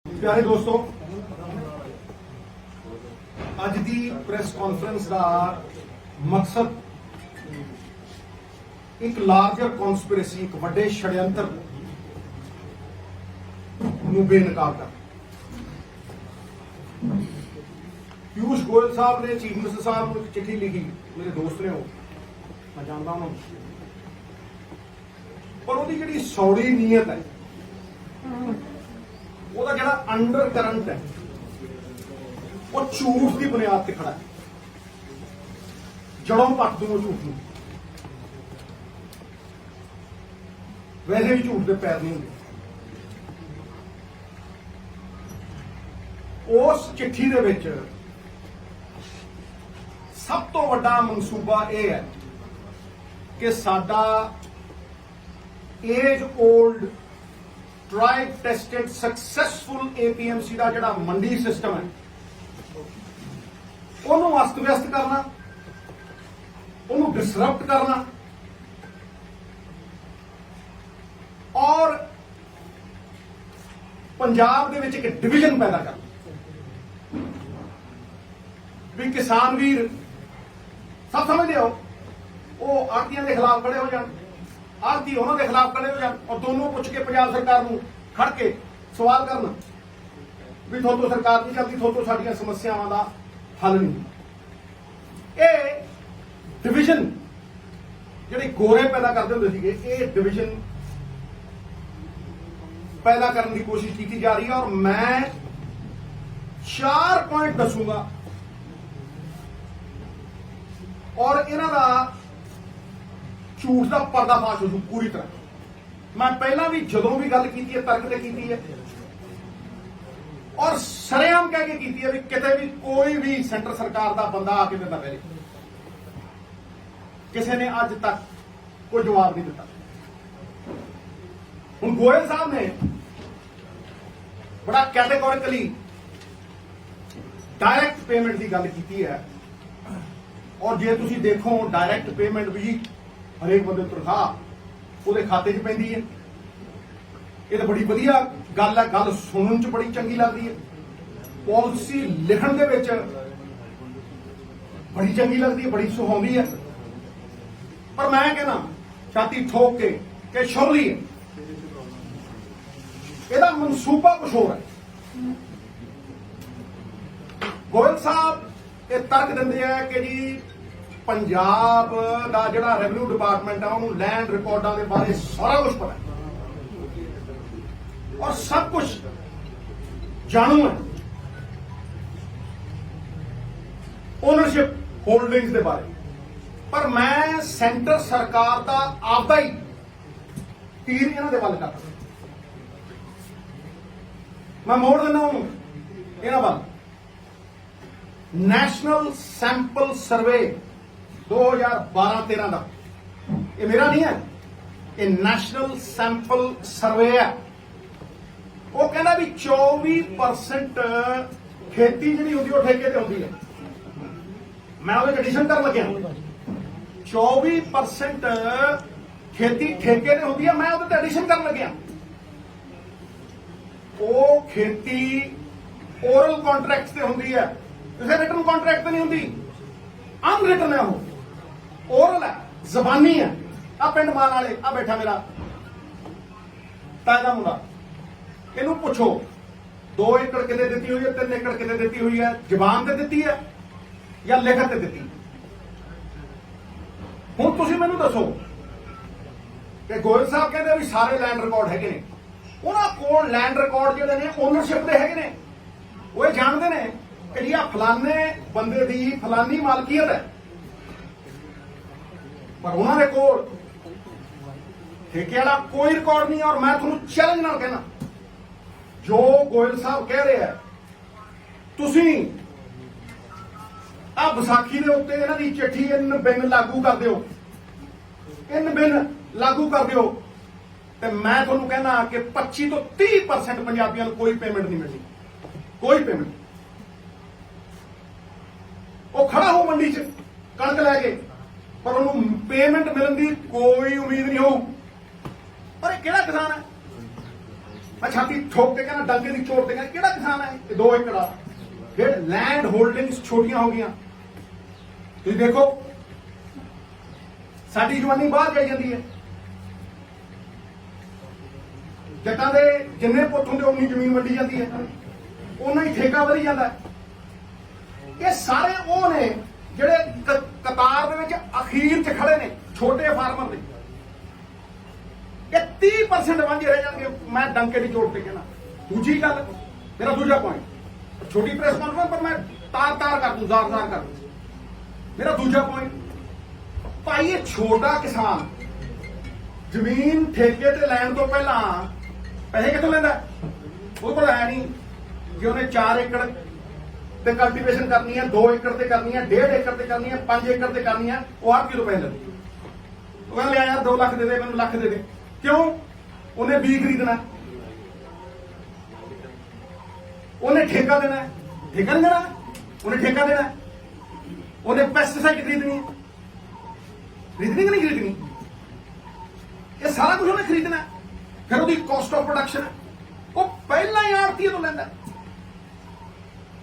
प्यारे दोस्तों, ਅੱਜ ਦੀ ਪ੍ਰੈਸ ਕਾਨਫਰੰਸ ਦਾ ਮਕਸਦ ਇੱਕ ਲਾਰਜਰ ਕਨਸਪੀਰੇਸੀ, ਇੱਕ ਵੱਡੇ ਛੜਯੰਤਰ ਨੂੰ ਬੇਨਕਾਬ ਕਰਨਾ। ਪੀयूष गोयल साहब ने चीफ मिनिस्टर साहब को एक चिट्ठी लिखी, मेरे दोस्त ने, मैं जानता हूं, पर ਉਹਦੀ ਜਿਹੜੀ ਸੌੜੀ ਨੀਅਤ ਹੈ, ਉਹਦਾ ਜਿਹੜਾ ਅੰਡਰ ਕਰੰਟ ਹੈ, ਉਹ ਝੂਠ ਦੀ ਬੁਨਿਆਦ ਤੇ ਖੜਾ ਹੈ। ਜੜੋਂ ਪੱਟ ਦੂੰ ਝੂਠ ਨੂੰ। ਵੈਸੇ ਵੀ ਝੂਠ ਦੇ ਪੈਰ ਨਹੀਂ ਹੁੰਦੇ। ਉਸ ਚਿੱਠੀ ਦੇ ਵਿੱਚ ਸਭ ਤੋਂ ਵੱਡਾ ਮਨਸੂਬਾ ਇਹ ਹੈ ਕਿ ਸਾਡਾ age old tribe tested successful APMC ਦਾ ਜਿਹੜਾ ਮੰਡੀ ਸਿਸਟਮ ਹੈ, ਉਹਨੂੰ ਅਸਤ ਵਿਅਸਤ ਕਰਨਾ, ਉਹਨੂੰ ਡਿਸਰਪਟ ਕਰਨਾ ਔਰ ਪੰਜਾਬ ਦੇ ਵਿੱਚ ਇੱਕ ਡਿਵੀਜ਼ਨ ਪੈਦਾ ਕਰਨਾ ਵੀ ਕਿਸਾਨ ਵੀਰ ਸਭ ਸਮਝਦੇ ਹੋ, ਉਹ ਆੜਤੀਆਂ ਦੇ ਖਿਲਾਫ ਖੜੇ ਹੋ ਜਾਣ, ਆੜਤੀ ਉਹਨਾਂ ਦੇ ਖਿਲਾਫ ਖੜੇ ਹੋ ਜਾਣ ਔਰ ਦੋਨੋਂ ਪੁੱਛ ਕੇ ਪੰਜਾਬ ਸਰਕਾਰ ਨੂੰ ਖੜ ਕੇ ਸਵਾਲ ਕਰਨ ਵੀ ਤੁਹਾਤੋਂ ਸਰਕਾਰ ਨਹੀਂ ਚੱਲਦੀ, ਤੁਹਾਤੋਂ ਸਾਡੀਆਂ ਸਮੱਸਿਆਵਾਂ ਦਾ ਹੱਲ ਨਹੀਂ। ਇਹ ਡਿਵੀਜ਼ਨ ਜਿਹੜੇ ਗੋਰੇ ਪੈਦਾ ਕਰਦੇ ਹੁੰਦੇ ਸੀਗੇ, ਇਹ ਡਿਵੀਜ਼ਨ ਪੈਦਾ ਕਰਨ ਦੀ ਕੋਸ਼ਿਸ਼ ਕੀਤੀ ਜਾ ਰਹੀ ਹੈ ਔਰ ਮੈਂ 4 ਪੁਆਇੰਟ ਦੱਸੂਗਾ ਔਰ ਇਹਨਾਂ ਦਾ ਝੂਠ ਦਾ ਪਰਦਾਫਾਸ਼ ਹੋ ਜੂ ਪੂਰੀ ਤਰ੍ਹਾਂ। ਮੈਂ ਪਹਿਲਾਂ ਵੀ ਜਦੋਂ ਵੀ ਗੱਲ ਕੀਤੀ ਹੈ ਤਰਕ ਤੇ ਕੀਤੀ ਹੈ ਔਰ ਸਰੇਆਮ ਕਹਿ ਕੇ ਕੀਤੀ ਹੈ ਵੀ ਕਿਤੇ ਵੀ ਕੋਈ ਵੀ ਸੈਂਟਰ ਸਰਕਾਰ ਦਾ ਬੰਦਾ ਆ ਕੇ ਦਿੰਦਾ ਪਹਿਲੇ, ਕਿਸੇ ਨੇ ਅੱਜ ਤੱਕ ਕੋਈ ਜਵਾਬ ਨਹੀਂ ਦਿੱਤਾ। ਹੁਣ ਗੋਇਲ ਸਾਹਿਬ ਨੇ ਬੜਾ ਕੈਟੇਗੋਰਿਕਲੀ ਡਾਇਰੈਕਟ ਪੇਮੈਂਟ ਦੀ ਗੱਲ ਕੀਤੀ ਹੈ ਔਰ ਜੇ ਤੁਸੀਂ ਦੇਖੋ ਡਾਇਰੈਕਟ ਪੇਮੈਂਟ ਵੀ ਹਰੇਕ ਬੰਦੇ ਤਨਖਾਹ ਉਹਦੇ ਖਾਤੇ 'ਚ ਪੈਂਦੀ ਹੈ। ਇਹ ਤਾਂ ਬੜੀ ਵਧੀਆ ਗੱਲ ਹੈ, ਗੱਲ ਸੁਣਨ 'ਚ ਬੜੀ ਚੰਗੀ ਲੱਗਦੀ ਹੈ, ਪਾਲਿਸੀ ਲਿਖਣ ਦੇ ਵਿੱਚ ਬੜੀ ਚੰਗੀ ਲੱਗਦੀ ਹੈ, ਬੜੀ ਸੁਹਾਉਂਦੀ ਹੈ। ਪਰ ਮੈਂ ਕਹਿੰਦਾ ਛਾਤੀ ਠੋਕ ਕੇ ਕਿ ਸ਼ੁਰਲੀ ਹੈ, ਇਹਦਾ ਮਨਸੂਬਾ ਕੁਛ ਹੋਰ ਹੈ। ਗੋਇਲ ਸਾਹਿਬ ਇਹ ਤਰਕ ਦਿੰਦੇ ਆ ਕਿ ਜੀ ਪੰਜਾਬ ਦਾ ਜਿਹੜਾ ਰੈਵਨਿਊ ਡਿਪਾਰਟਮੈਂਟ ਆ ਉਹਨੂੰ ਲੈਂਡ ਰਿਕਾਰਡਾਂ ਦੇ ਬਾਰੇ ਸਾਰਾ ਕੁਝ ਪਤਾ ਹੈ ਔਰ ਸਭ ਕੁਝ ਜਾਣੂ ਹੈ, ਓਨਰਸ਼ਿਪ ਹੋਲਡਿੰਗਸ ਦੇ ਬਾਰੇ। ਪਰ ਮੈਂ ਸੈਂਟਰ ਸਰਕਾਰ ਦਾ ਆਪਦਾ ਹੀ ਤੀਰ ਇਹਨਾਂ ਦੇ ਵੱਲ ਕਰਦਾ, ਮੈਂ ਮੋੜ ਦਿੰਦਾ ਉਹਨੂੰ ਇਹਨਾਂ ਵੱਲ। ਨੈਸ਼ਨਲ ਸੈਂਪਲ ਸਰਵੇ 2012-13 ਦਾ, ਇਹ ਮੇਰਾ ਨਹੀਂ ਹੈ, ਇਹ ਨੈਸ਼ਨਲ ਸੈਂਪਲ ਸਰਵੇ ਹੈ। ਉਹ ਕਹਿੰਦਾ ਵੀ 24% ਖੇਤੀ ਜਿਹੜੀ ਹੁੰਦੀ ਉਹ ਠੇਕੇ ਤੇ ਹੁੰਦੀ ਹੈ। ਮੈਂ ਉਹਦੇ ਐਡੀਸ਼ਨ ਕਰਨ ਲੱਗਿਆ, 24% ਖੇਤੀ ਠੇਕੇ ਤੇ ਹੁੰਦੀ ਹੈ, ਮੈਂ ਉਹਦੇ ਤੇ ਐਡੀਸ਼ਨ ਕਰਨ ਲੱਗਿਆ। ਉਹ ਖੇਤੀ ਓਰਲ ਕੰਟਰੈਕਟਸ ਤੇ ਹੁੰਦੀ ਹੈ, ਕਿਸੇ ਰਿਟਨ ਕੰਟਰੈਕਟ ਤੇ ਨਹੀਂ ਹੁੰਦੀ, ਅਨਰਿਟਨ ਹੈ, ਉਹ ਓਰਲ ਹੈ, ਜ਼ਬਾਨੀ ਹੈ। ਆ ਪਿੰਡ ਮਾਨ ਵਾਲੇ ਆ ਬੈਠਾ ਮੇਰਾ ਤਾਇਆ ਦਾ ਮੁੰਡਾ, ਇਹਨੂੰ ਪੁੱਛੋ 2 ਏਕੜ ਕਿਤੇ ਦਿੱਤੀ ਹੋਈ ਹੈ, 3 ਏਕੜ ਕਿਤੇ ਦਿੱਤੀ ਹੋਈ ਹੈ, ਜ਼ਬਾਨ ਤੇ ਦਿੱਤੀ ਹੈ ਜਾਂ ਲਿਖਤ ਤੇ ਦਿੱਤੀ। ਹੁਣ ਤੁਸੀਂ ਮੈਨੂੰ ਦੱਸੋ ਕਿ ਗੋਇਲ ਸਾਹਿਬ ਕਹਿੰਦੇ ਵੀ ਸਾਰੇ ਲੈਂਡ ਰਿਕਾਰਡ ਹੈਗੇ ਨੇ, ਉਹਨਾਂ ਕੋਲ ਲੈਂਡ ਰਿਕਾਰਡ ਜਿਹੜੇ ਨੇ ਓਨਰਸ਼ਿਪ ਦੇ ਹੈਗੇ ਨੇ, ਉਹ ਇਹ ਜਾਣਦੇ ਨੇ ਕਿ ਇਹ ਫਲਾਣੇ ਬੰਦੇ ਦੀ ਫਲਾਨੀ ਮਾਲਕੀਅਤ ਹੈ, ਪਰ ਉਹਨਾਂ ਦੇ ਕੋਲ ਠੇਕੇ ਵਾਲਾ ਕੋਈ ਰਿਕਾਰਡ ਨਹੀਂ। ਔਰ ਮੈਂ ਤੁਹਾਨੂੰ ਚੈਲੰਜ ਨਾਲ ਕਹਿਣਾ, ਜੋ ਗੋਇਲ ਸਾਹਿਬ ਕਹਿ ਰਹੇ ਆ, ਤੁਸੀਂ ਆ ਵਿਸਾਖੀ ਦੇ ਉੱਤੇ ਇਹਨਾਂ ਦੀ ਚਿੱਠੀ ਇਨ ਬਿਨ ਲਾਗੂ ਕਰ ਦਿਓ, ਇਨ ਬਿਨ ਲਾਗੂ ਕਰ ਦਿਓ, ਤੇ ਮੈਂ ਤੁਹਾਨੂੰ ਕਹਿਣਾ ਕਿ 25 ਤੋਂ 30% ਪੰਜਾਬੀਆਂ ਨੂੰ ਕੋਈ ਪੇਮੈਂਟ ਨਹੀਂ ਮਿਲਣੀ, ਕੋਈ ਪੇਮੈਂਟ। ਉਹ ਖੜਾ ਹੋ ਮੰਡੀ 'ਚ ਕਣਕ ਲੈ ਕੇ, ਪਰ ਉਹਨੂੰ ਪੇਮੈਂਟ ਮਿਲਣ ਦੀ ਕੋਈ ਉਮੀਦ ਨਹੀਂ ਹੋਊ। ਪਰ ਇਹ ਕਿਹੜਾ ਕਿਸਾਨ ਹੈ? मैं छाती ठोक के कहना डंके की चोट ते कहना किहड़ा किसान है ये 2 एकड़ आ। फिर लैंड होल्डिंग्स छोटियां हो गई। तुसीं देखो साडी जवानी बाहर जाई जाती है। जट्टां दे जिन्ने पुत्त हुंदे उन्नी जमीन वंडी जाती है, उन्ना ही ठेका वधी जाता है। ये सारे वो ने ਜਿਹੜੇ कतार ਦੇ ਵਿੱਚ ਅਖੀਰ 'ਚ ਖੜੇ ਨੇ ਛੋਟੇ ਫਾਰਮਰ ਦੇ। ਇਹ 30% ਵਾਂਝੇ ਰਹਿ ਜਾਣਗੇ। ਮੈਂ ਡੰਕੇ ਦੀ ਚੋਟ ਤੇ ਕਹਿਣਾ। ਦੂਜੀ ਗੱਲ, ਮੇਰਾ ਦੂਜਾ ਪੁਆਇੰਟ, ਛੋਟੀ ਪ੍ਰੈਸ ਕਾਨਫਰੰਸ ਪਰ ਮੈਂ ਤਾਰ ਕਰ ਦੂੰ, ਜ਼ਾਰ ਕਰ ਦੂੰ। ਮੇਰਾ ਦੂਜਾ ਪੁਆਇੰਟ, ਭਾਈ ਇਹ ਛੋਟਾ ਕਿਸਾਨ ਜ਼ਮੀਨ ਠੇਕੇ ਤੇ ਲੈਣ ਤੋਂ ਪਹਿਲਾਂ ਪੈਸੇ ਕਿੱਥੋਂ ਲੈਂਦਾ? ਉਹ ਕੋਲ ਹੈ ਨਹੀਂ ਕਿ ਉਹਨੇ 4 ਏਕੜ ਤੇ ਕਲਟੀਵੇਸ਼ਨ ਕਰਨੀ ਹੈ, 2 ਏਕੜ ਤੇ ਕਰਨੀ ਹੈ, 1.5 ਏਕੜ ਤੇ ਕਰਨੀ ਹੈ, 5 ਏਕੜ ਤੇ ਕਰਨੀ ਹੈ। ਉਹ ਆਪ ਕਿਲੋ ਪੈਸੇ ਲੈਂਦੇ। ਉਹ ਕਹਿੰਦਾ ਲਿਆ ਯਾਰ 2 ਲੱਖ ਦੇ ਦੇ, ਮੈਨੂੰ ਲੱਖ ਦੇ ਦੇ। ਕਿਉਂ? ਉਹਨੇ ਬੀਜ ਖਰੀਦਣਾ, ਉਹਨੇ ਠੇਕਾ ਦੇਣਾ। ਠੇਕਾ ਨਹੀਂ ਦੇਣਾ, ਉਹਨੇ ਠੇਕਾ ਦੇਣਾ। ਉਹਨੇ ਪੈਸਟੀਸਾਈਡ ਖਰੀਦਣੀ ਹੈ, ਖਰੀਦਣੀ ਕਿ ਨਹੀਂ ਖਰੀਦਣੀ? ਇਹ ਸਾਰਾ ਕੁਝ ਉਹਨੇ ਖਰੀਦਣਾ। ਫਿਰ ਉਹਦੀ ਕਾਸਟ ਆਫ ਪ੍ਰੋਡਕਸ਼ਨ ਉਹ ਪਹਿਲਾਂ ਹੀ ਆੜਤੀਏ ਤੋਂ ਲੈਂਦਾ।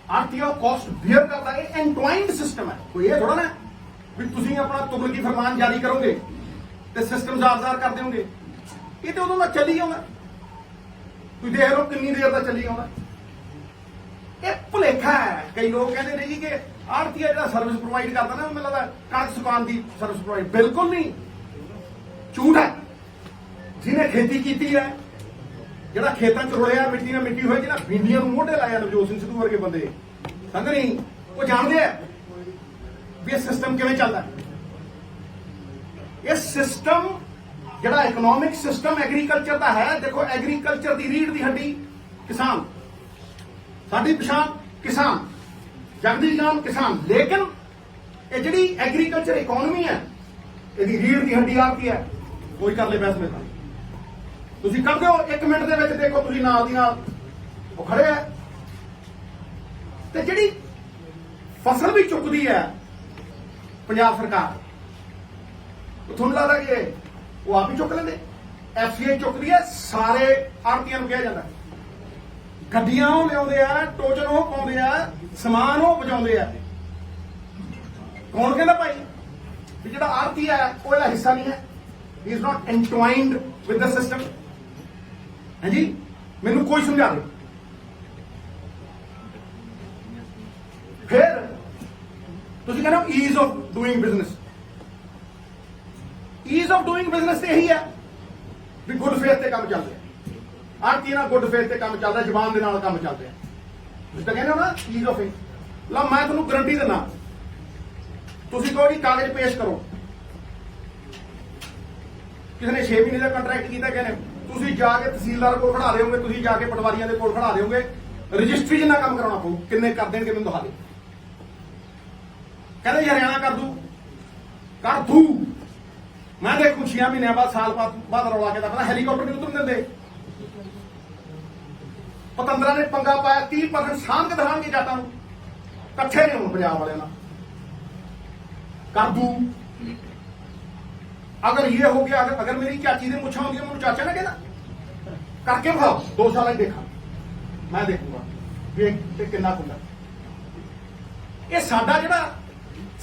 ਆੜਤੀਆ ਕਾਸਟ ਬੀਅਰ ਕਰਦਾ। ਇਹ ਐਂਟਵਾਈਨਡ ਸਿਸਟਮ ਹੈ। ਕੋਈ ਇਹ ਥੋੜਾ ਨਾ ਵੀ ਤੁਸੀਂ ਆਪਣਾ ਤੁਗਲਕੀ ਫਰਮਾਨ ਜਾਰੀ ਕਰੋਗੇ ਤੇ ਸਿਸਟਮ ਜ਼ਾਰ ਕਰ ਦਿਓਗੇ। ਇਹ ਤੇ ਉਦੋਂ ਦਾ ਚੱਲੀ ਆਉਂਦਾ। ਤੁਸੀਂ ਦੇਖ ਲਓ ਕਿੰਨੀ ਦੇਰ ਦਾ ਚੱਲੀ ਆਉਂਦਾ। ਇਹ ਭੁਲੇਖਾ ਹੈ। ਕਈ ਲੋਕ ਕਹਿੰਦੇ ਨੇ ਜੀ ਕਿ ਆੜਤੀਆ ਜਿਹੜਾ ਸਰਵਿਸ ਪ੍ਰੋਵਾਈਡ ਕਰਦਾ ਨਾ, ਮੈਨੂੰ ਲੱਗਦਾ ਕਣਕ ਸੁਕਾਉਣ ਦੀ ਸਰਵਿਸ ਪ੍ਰੋਵਾਈਡ। ਬਿਲਕੁਲ ਨਹੀਂ, ਝੂਠ ਹੈ। ਜਿਹਨੇ ਖੇਤੀ ਕੀਤੀ ਹੈ, ਜਿਹੜਾ ਖੇਤਾਂ 'ਚ ਰੁਲਿਆ, ਮਿੱਟੀ ਨਾਲ ਮਿੱਟੀ ਹੋਈ, ਜਿਹੜਾ ਬਿੰਡੀਆਂ ਨੂੰ ਮੋਢੇ ਲਾਇਆ, ਨਵਜੋਤ ਸਿੰਘ ਸਿੱਧੂ ਵਰਗੇ ਬੰਦੇ ਸਮਝ ਨਹੀਂ, ਉਹ ਜਾਣਦੇ ਆ ਵੀ ਇਹ ਸਿਸਟਮ ਕਿਵੇਂ ਚੱਲਦਾ। ਇਹ ਸਿਸਟਮ ਜਿਹੜਾ ਇਕਨੋਮਿਕ ਸਿਸਟਮ ਐਗਰੀਕਲਚਰ ਦਾ ਹੈ, ਦੇਖੋ ਐਗਰੀਕਲਚਰ ਦੀ ਰੀੜ ਦੀ ਹੱਡੀ ਕਿਸਾਨ, ਸਾਡੀ ਪਛਾਣ ਕਿਸਾਨ, ਜਗਦੀ ਜਾਨ ਕਿਸਾਨ। ਲੇਕਿਨ ਇਹ ਜਿਹੜੀ ਐਗਰੀਕਲਚਰ ਇਕਨੋਮੀ ਹੈ, ਇਹਦੀ ਰੀੜ ਦੀ ਹੱਡੀ ਆਪ ਕੀ ਹੈ? ਕੋਈ ਕਰ ਲੈ ਫੈਸਲੇ ਤਾਂ ਤੁਸੀਂ ਕਰ ਦਿਓ 1 ਮਿੰਟ ਦੇ ਵਿੱਚ। ਦੇਖੋ ਤੁਸੀਂ ਨਾਲ ਦੀ ਨਾਲ ਉਹ ਖੜੇ ਆ। ਤੇ ਜਿਹੜੀ ਫਸਲ ਵੀ ਚੁੱਕਦੀ ਹੈ ਪੰਜਾਬ ਸਰਕਾਰ, ਉਹ ਤੁਹਾਨੂੰ ਲੱਗਦਾ ਕਿ ਉਹ ਆਪ ਹੀ ਚੁੱਕ ਲੈਂਦੇ? ਐਫਸੀਆਈ ਚੁੱਕਦੀ ਹੈ। ਸਾਰੇ ਆੜਤੀਆਂ ਨੂੰ ਕਿਹਾ ਜਾਂਦਾ ਗੱਡੀਆਂ ਉਹ ਲਿਆਉਂਦੇ ਆ, ਟੋਚਨ ਉਹ ਪਾਉਂਦੇ ਆ, ਸਮਾਨ ਉਹ ਪਹੁੰਚਾਉਂਦੇ ਆ। ਕੌਣ ਕਹਿੰਦਾ ਭਾਈ ਵੀ ਜਿਹੜਾ ਆੜਤੀ ਹੈ ਉਹ ਇਹਦਾ ਹਿੱਸਾ ਨਹੀਂ ਹੈ? He is not entwined with the system. ਹਾਂਜੀ, ਮੈਨੂੰ ਕੋਈ ਸਮਝਾ ਦੇ। ਫਿਰ ਤੁਸੀਂ ਕਹਿੰਦੇ ਹੋ ease of doing business. Ease of doing business ਤੇ ਇਹੀ ਹੈ ਵੀ ਗੁੱਡ ਫੇਥ ਤੇ ਕੰਮ ਚੱਲਦਾ। ਆੜਤੀ ਨਾਲ ਗੁੱਡ ਫੇਥ ਤੇ ਕੰਮ ਚੱਲਦਾ, ਜ਼ਬਾਨ ਦੇ ਨਾਲ ਕੰਮ ਚੱਲਦਾ। ਤੁਸੀਂ ਤਾਂ ਕਹਿੰਦੇ ਹੋ ਨਾ ਈਜ਼ ਆਫ ਇੰਗ। ਲਾ ਮੈਂ ਤੁਹਾਨੂੰ ਗਰੰਟੀ ਦਿੰਦਾ, ਤੁਸੀਂ ਕਹੋ ਜੀ ਕਾਗਜ਼ ਪੇਸ਼ ਕਰੋ। ਕਿਸੇ ਨੇ 6 ਮਹੀਨੇ ਦਾ ਕੰਟਰੈਕਟ ਕੀਤਾ, ਕਹਿੰਦੇ ਤੁਸੀਂ ਜਾ ਕੇ ਤਹਿਸੀਲਦਾਰ ਕੋਲ ਖੜਾ ਦਿਓਗੇ, ਤੁਸੀਂ ਜਾ ਕੇ ਪਟਵਾਰੀਆਂ ਦੇ ਕੋਲ ਖੜਾ ਦਿਓਗੇ, ਰਜਿਸਟਰੀ ਜਿੰਨਾ ਕੰਮ ਕਰਾਉਣਾ ਪਊ। ਕਿੰਨੇ ਕਰ ਦੇਣਗੇ ਮੈਨੂੰ ਦਿਖਾ ਦੇ। ਕਹਿੰਦੇ ਹਰਿਆਣਾ ਕਰ ਦੂ। ਮੈਂ ਦੇਖੂ 6 ਮਹੀਨਿਆਂ ਬਾਅਦ, ਸਾਲ ਬਾਅਦ ਰੌਲਾ ਕੇ ਤਾਂ ਹੈਲੀਕਾਪਟਰ ਨਹੀਂ ਉਤਰਨ ਦਿੰਦੇ। ਪਤੰਦਰਾਂ ਨੇ ਪੰਗਾ ਪਾਇਆ, 30% ਸਾਂਭ ਕੇ ਦਿਖਾਉਣਗੇ ਜੱਟਾਂ ਨੂੰ। ਇਕੱਠੇ ਨੇ ਹੁਣ ਪੰਜਾਬ ਵਾਲਿਆਂ ਨਾਲ ਕਰ ਦੂ। अगर ये हो गया, अगर मेरी चाची ने मुछा होंगी, मैं चाचा ने कहना करके खाओ। 2 साल ही देखा, मैं देखूंगा भी कितना खुला। ये साडा जिहड़ा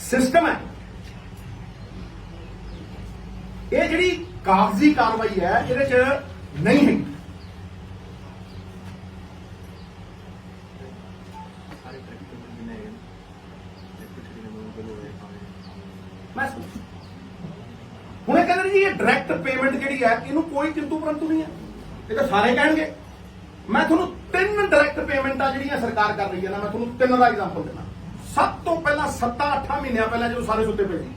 सिस्टम है, ये जिहड़ी कागजी कार्रवाई है, इहदे च नहीं है। मैं ਹੁਣ ਇਹ ਕਹਿੰਦੇ ਜੀ ਇਹ ਡਾਇਰੈਕਟ ਪੇਮੈਂਟ ਜਿਹੜੀ ਹੈ ਇਹਨੂੰ ਕੋਈ ਕਿੰਤੂ ਪਰੰਤੂ ਨਹੀਂ ਹੈ। ਇਹ ਤਾਂ ਸਾਰੇ ਕਹਿਣਗੇ। ਮੈਂ ਤੁਹਾਨੂੰ 3 ਡਾਇਰੈਕਟ ਪੇਮੈਂਟਾਂ ਜਿਹੜੀਆਂ ਸਰਕਾਰ ਕਰ ਰਹੀ ਹੈ ਨਾ, ਮੈਂ ਤੁਹਾਨੂੰ 3 ਦਾ ਐਗਜ਼ਾਮਪਲ ਦਿੰਦਾ। ਸਭ ਤੋਂ ਪਹਿਲਾਂ 7-8 ਮਹੀਨਿਆਂ ਪਹਿਲਾਂ ਜਦੋਂ ਸਾਰੇ ਸੁੱਤੇ ਪਏ ਸੀ,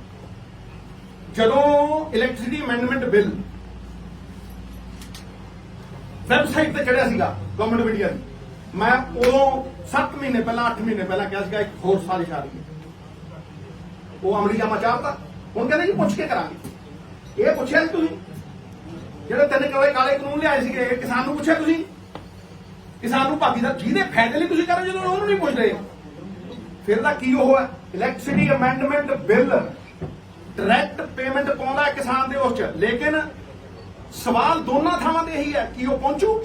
ਜਦੋਂ ਇਲੈਕਟ੍ਰਿਸਿਟੀ ਅਮੈਂਡਮੈਂਟ ਬਿੱਲ ਵੈਬਸਾਈਟ ਤੇ ਚੜਿਆ ਸੀਗਾ ਗਵਰਨਮੈਂਟ ਆਫ ਇੰਡੀਆ ਦੀ, ਮੈਂ ਉਦੋਂ 7 ਮਹੀਨੇ ਪਹਿਲਾਂ 8 ਮਹੀਨੇ ਪਹਿਲਾਂ ਕਿਹਾ ਸੀਗਾ ਇੱਕ ਹੋਰ ਸਾਜ਼ਿਸ਼ ਆ ਰਹੀ ਹੈ। ਉਹ ਅਮਰੀਕਾ ਚਾਹਤਾ। ਹੁਣ ਕਹਿੰਦੇ ਜੀ ਪੁੱਛ ਕੇ ਕਰਾਂਗੇ। ਇਹ ਪੁੱਛਿਆ ਤੁਸੀਂ ਜਿਹੜੇ 3 ਕਾਲੇ ਕਾਨੂੰਨ ਲਿਆਏ ਸੀਗੇ, ਕਿਸਾਨ ਨੂੰ ਪੁੱਛਿਆ ਤੁਸੀਂ? ਕਿਸਾਨ ਨੂੰ ਭਾਗੀਦਾਰ ਜਿਹਦੇ ਫਾਇਦੇ ਲਈ ਤੁਸੀਂ ਕਰੋ, ਜਦੋਂ ਉਹਨੂੰ ਨਹੀਂ ਪੁੱਛਦੇ ਫਿਰ ਦਾ ਕੀ ਉਹ ਹੈ? Electricity amendment bill direct payment ਪਾਉਂਦਾ ਕਿਸਾਨ ਦੇ ਉਸ ਚ। ਲੇਕਿਨ ਸਵਾਲ ਦੋਨਾਂ ਥਾਵਾਂ ਤੇ ਇਹੀ ਹੈ ਕਿ ਉਹ ਪਹੁੰਚੂ।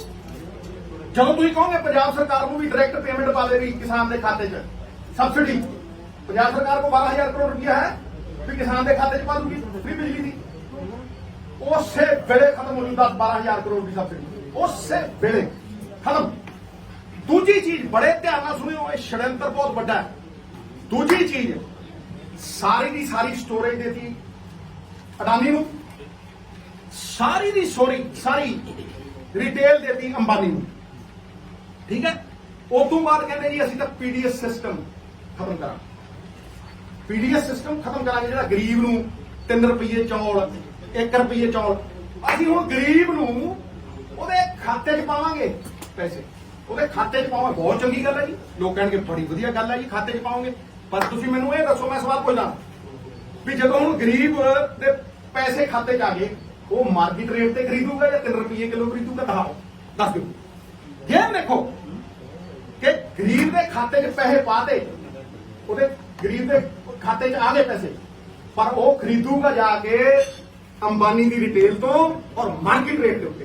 ਜਦੋਂ ਤੁਸੀਂ ਕਹੋਗੇ ਪੰਜਾਬ ਸਰਕਾਰ ਨੂੰ ਵੀ ਡਾਇਰੈक्ट पेमेंट पा देगी किसान के खाते च सब्सिडी, पंजाब सरकार को 12,000 करोड़ रुपया है भी किसान के खाते च पा दूंगी फ्री बिजली की। उससे वेले खत्म हो जू 10-12,000 करोड़ की सब्सिडी, उससे वेले खत्म। दूजी चीज बड़े ध्यान नाल सुनियो, ये षड्यंत्र बहुत बड़ा है। दूजी चीज सारी की सारी स्टोरेज देती अडानी नूं, सारी दी सारी रिटेल देती अंबानी नूं, ठीक है। उस तो बाद कहते जी असीं तां पीडीएस सिस्टम खत्म करा, पीडीएस सिस्टम खत्म करांगे, जिहड़ा गरीब नूं 3 रुपये चौल 1 रुपये चौल, असीं हुण गरीब नूं ਉਹਦੇ खाते च पावांगे पैसे, ਉਹਦੇ खाते च पावांगे। बहुत चंगी गल है जी, लोग कहणगे बड़ी वधिया गल है जी खाते च पाओगे। पर तुसीं मैनूं ਇਹ ਦੱਸੋ, मैं सवाल पुछदा भी ਜਦੋਂ ਹੁਣ गरीब ਦੇ पैसे खाते च आ गए, वो मार्केट रेट ते खरीदूगा या 3 रुपये किलो खरीदूगा? दिखाओ, दस दो। ये देखो कि गरीब के खाते च पैसे पाते, ਉਹਦੇ गरीब के खाते च आ गए पैसे, पर वो खरीदूगा जाके अंबानी की रिटेल तो और मार्केट रेट के उत्ते।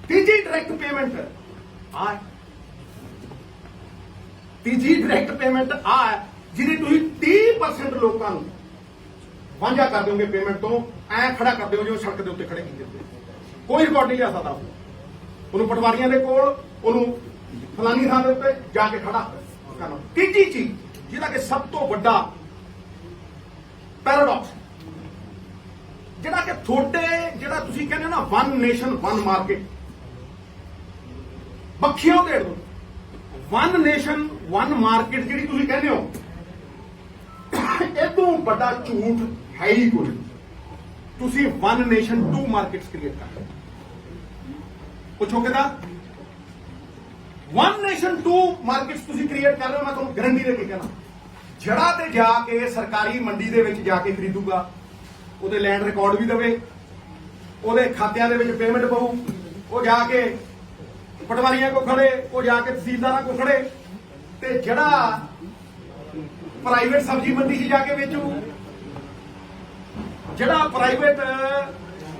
तीजी डायरेक्ट पेमेंट आ, तीजी डायरेक्ट पेमेंट आ ਜਿਹਦੀ ਤੁਸੀਂ 30% ਲੋਕਾਂ ਨੂੰ ਵਾਂਝਾ ਕਰ ਦਿਓਗੇ ਪੇਮੈਂਟ ਤੋਂ, ਐ ਖੜਾ ਕਰ ਦਿਓ ਜਿਵੇਂ ਸੜਕ ਦੇ ਉੱਤੇ ਖੜੇ ਕੀਤੇ ਹੁੰਦੇ, ਕੋਈ ਰਿਕਾਰਡ ਨਹੀਂ ਲਿਆ ਸਕਦਾ ਉਹਨੂੰ ਪਟਵਾਰੀਆਂ ਦੇ ਕੋਲ, ਉਹਨੂੰ ਫਲਾਨੀ ਥਾਂ ਦੇ ਉੱਤੇ ਜਾ ਕੇ ਖੜਾ ਕਰਨਾ। ਤੀਜੀ ਚੀਜ਼ ਜਿਹਦਾ ਕਿ ਸਭ ਤੋਂ ਵੱਡਾ ਪੈਰਾਡੌਕਸ, ਜਿਹੜਾ ਕਿ ਤੁਹਾਡੇ ਜਿਹੜਾ ਤੁਸੀਂ ਕਹਿੰਦੇ ਹੋ ਨਾ ਵਨ ਨੇਸ਼ਨ ਵਨ ਮਾਰਕੀਟ, ਬੱਖੀਆਂ ਢੇੜ ਦੋ। ਵਨ ਨੇਸ਼ਨ ਵਨ ਮਾਰਕੀਟ ਜਿਹੜੀ ਤੁਸੀਂ ਕਹਿੰਦੇ ਹੋ, ਇਹ ਤੋਂ ਵੱਡਾ ਝੂਠ ਹੈ ਹੀ ਕੋਈ। ਤੁਸੀਂ ਵਨ ਨੇਸ਼ਨ 2 ਮਾਰਕੀਟਸ ਕ੍ਰੀਏਟ ਕਰ ਰਹੇ ਹੋ। ਪੁੱਛੋ ਕਿਦਾਂ? ਵਨ ਨੇਸ਼ਨ 2 ਮਾਰਕੀਟਸ ਤੁਸੀਂ ਕ੍ਰੀਏਟ ਕਰ ਰਹੇ ਹੋ। ਮੈਂ ਤੁਹਾਨੂੰ ਗਾਰੰਟੀ ਦੇ ਕੇ ਕਹਿਣਾ, ਜਿਹੜਾ ਤੇ ਜਾ ਕੇ ਸਰਕਾਰੀ ਮੰਡੀ ਦੇ ਵਿੱਚ ਜਾ ਕੇ ਖਰੀਦੂਗਾ, ਉਹਦੇ ਲੈਂਡ ਰਿਕਾਰਡ ਵੀ ਦੇਵੇ, ਉਹਦੇ ਖਾਤਿਆਂ ਦੇ ਵਿੱਚ ਪੇਮੈਂਟ ਪਊ, ਉਹ ਜਾ ਕੇ ਪਟਵਾਰੀਆਂ ਕੋ ਖੜੇ, ਉਹ ਜਾ ਕੇ ਤਹਿਸੀਲਦਾਰਾਂ ਕੋ ਖੜੇ, ਤੇ ਜਿਹੜਾ ਪ੍ਰਾਈਵੇਟ ਸਬਜ਼ੀ ਮੰਡੀ 'ਚ ਜਾ ਕੇ ਵੇਚੂ, ਜਿਹੜਾ ਪ੍ਰਾਈਵੇਟ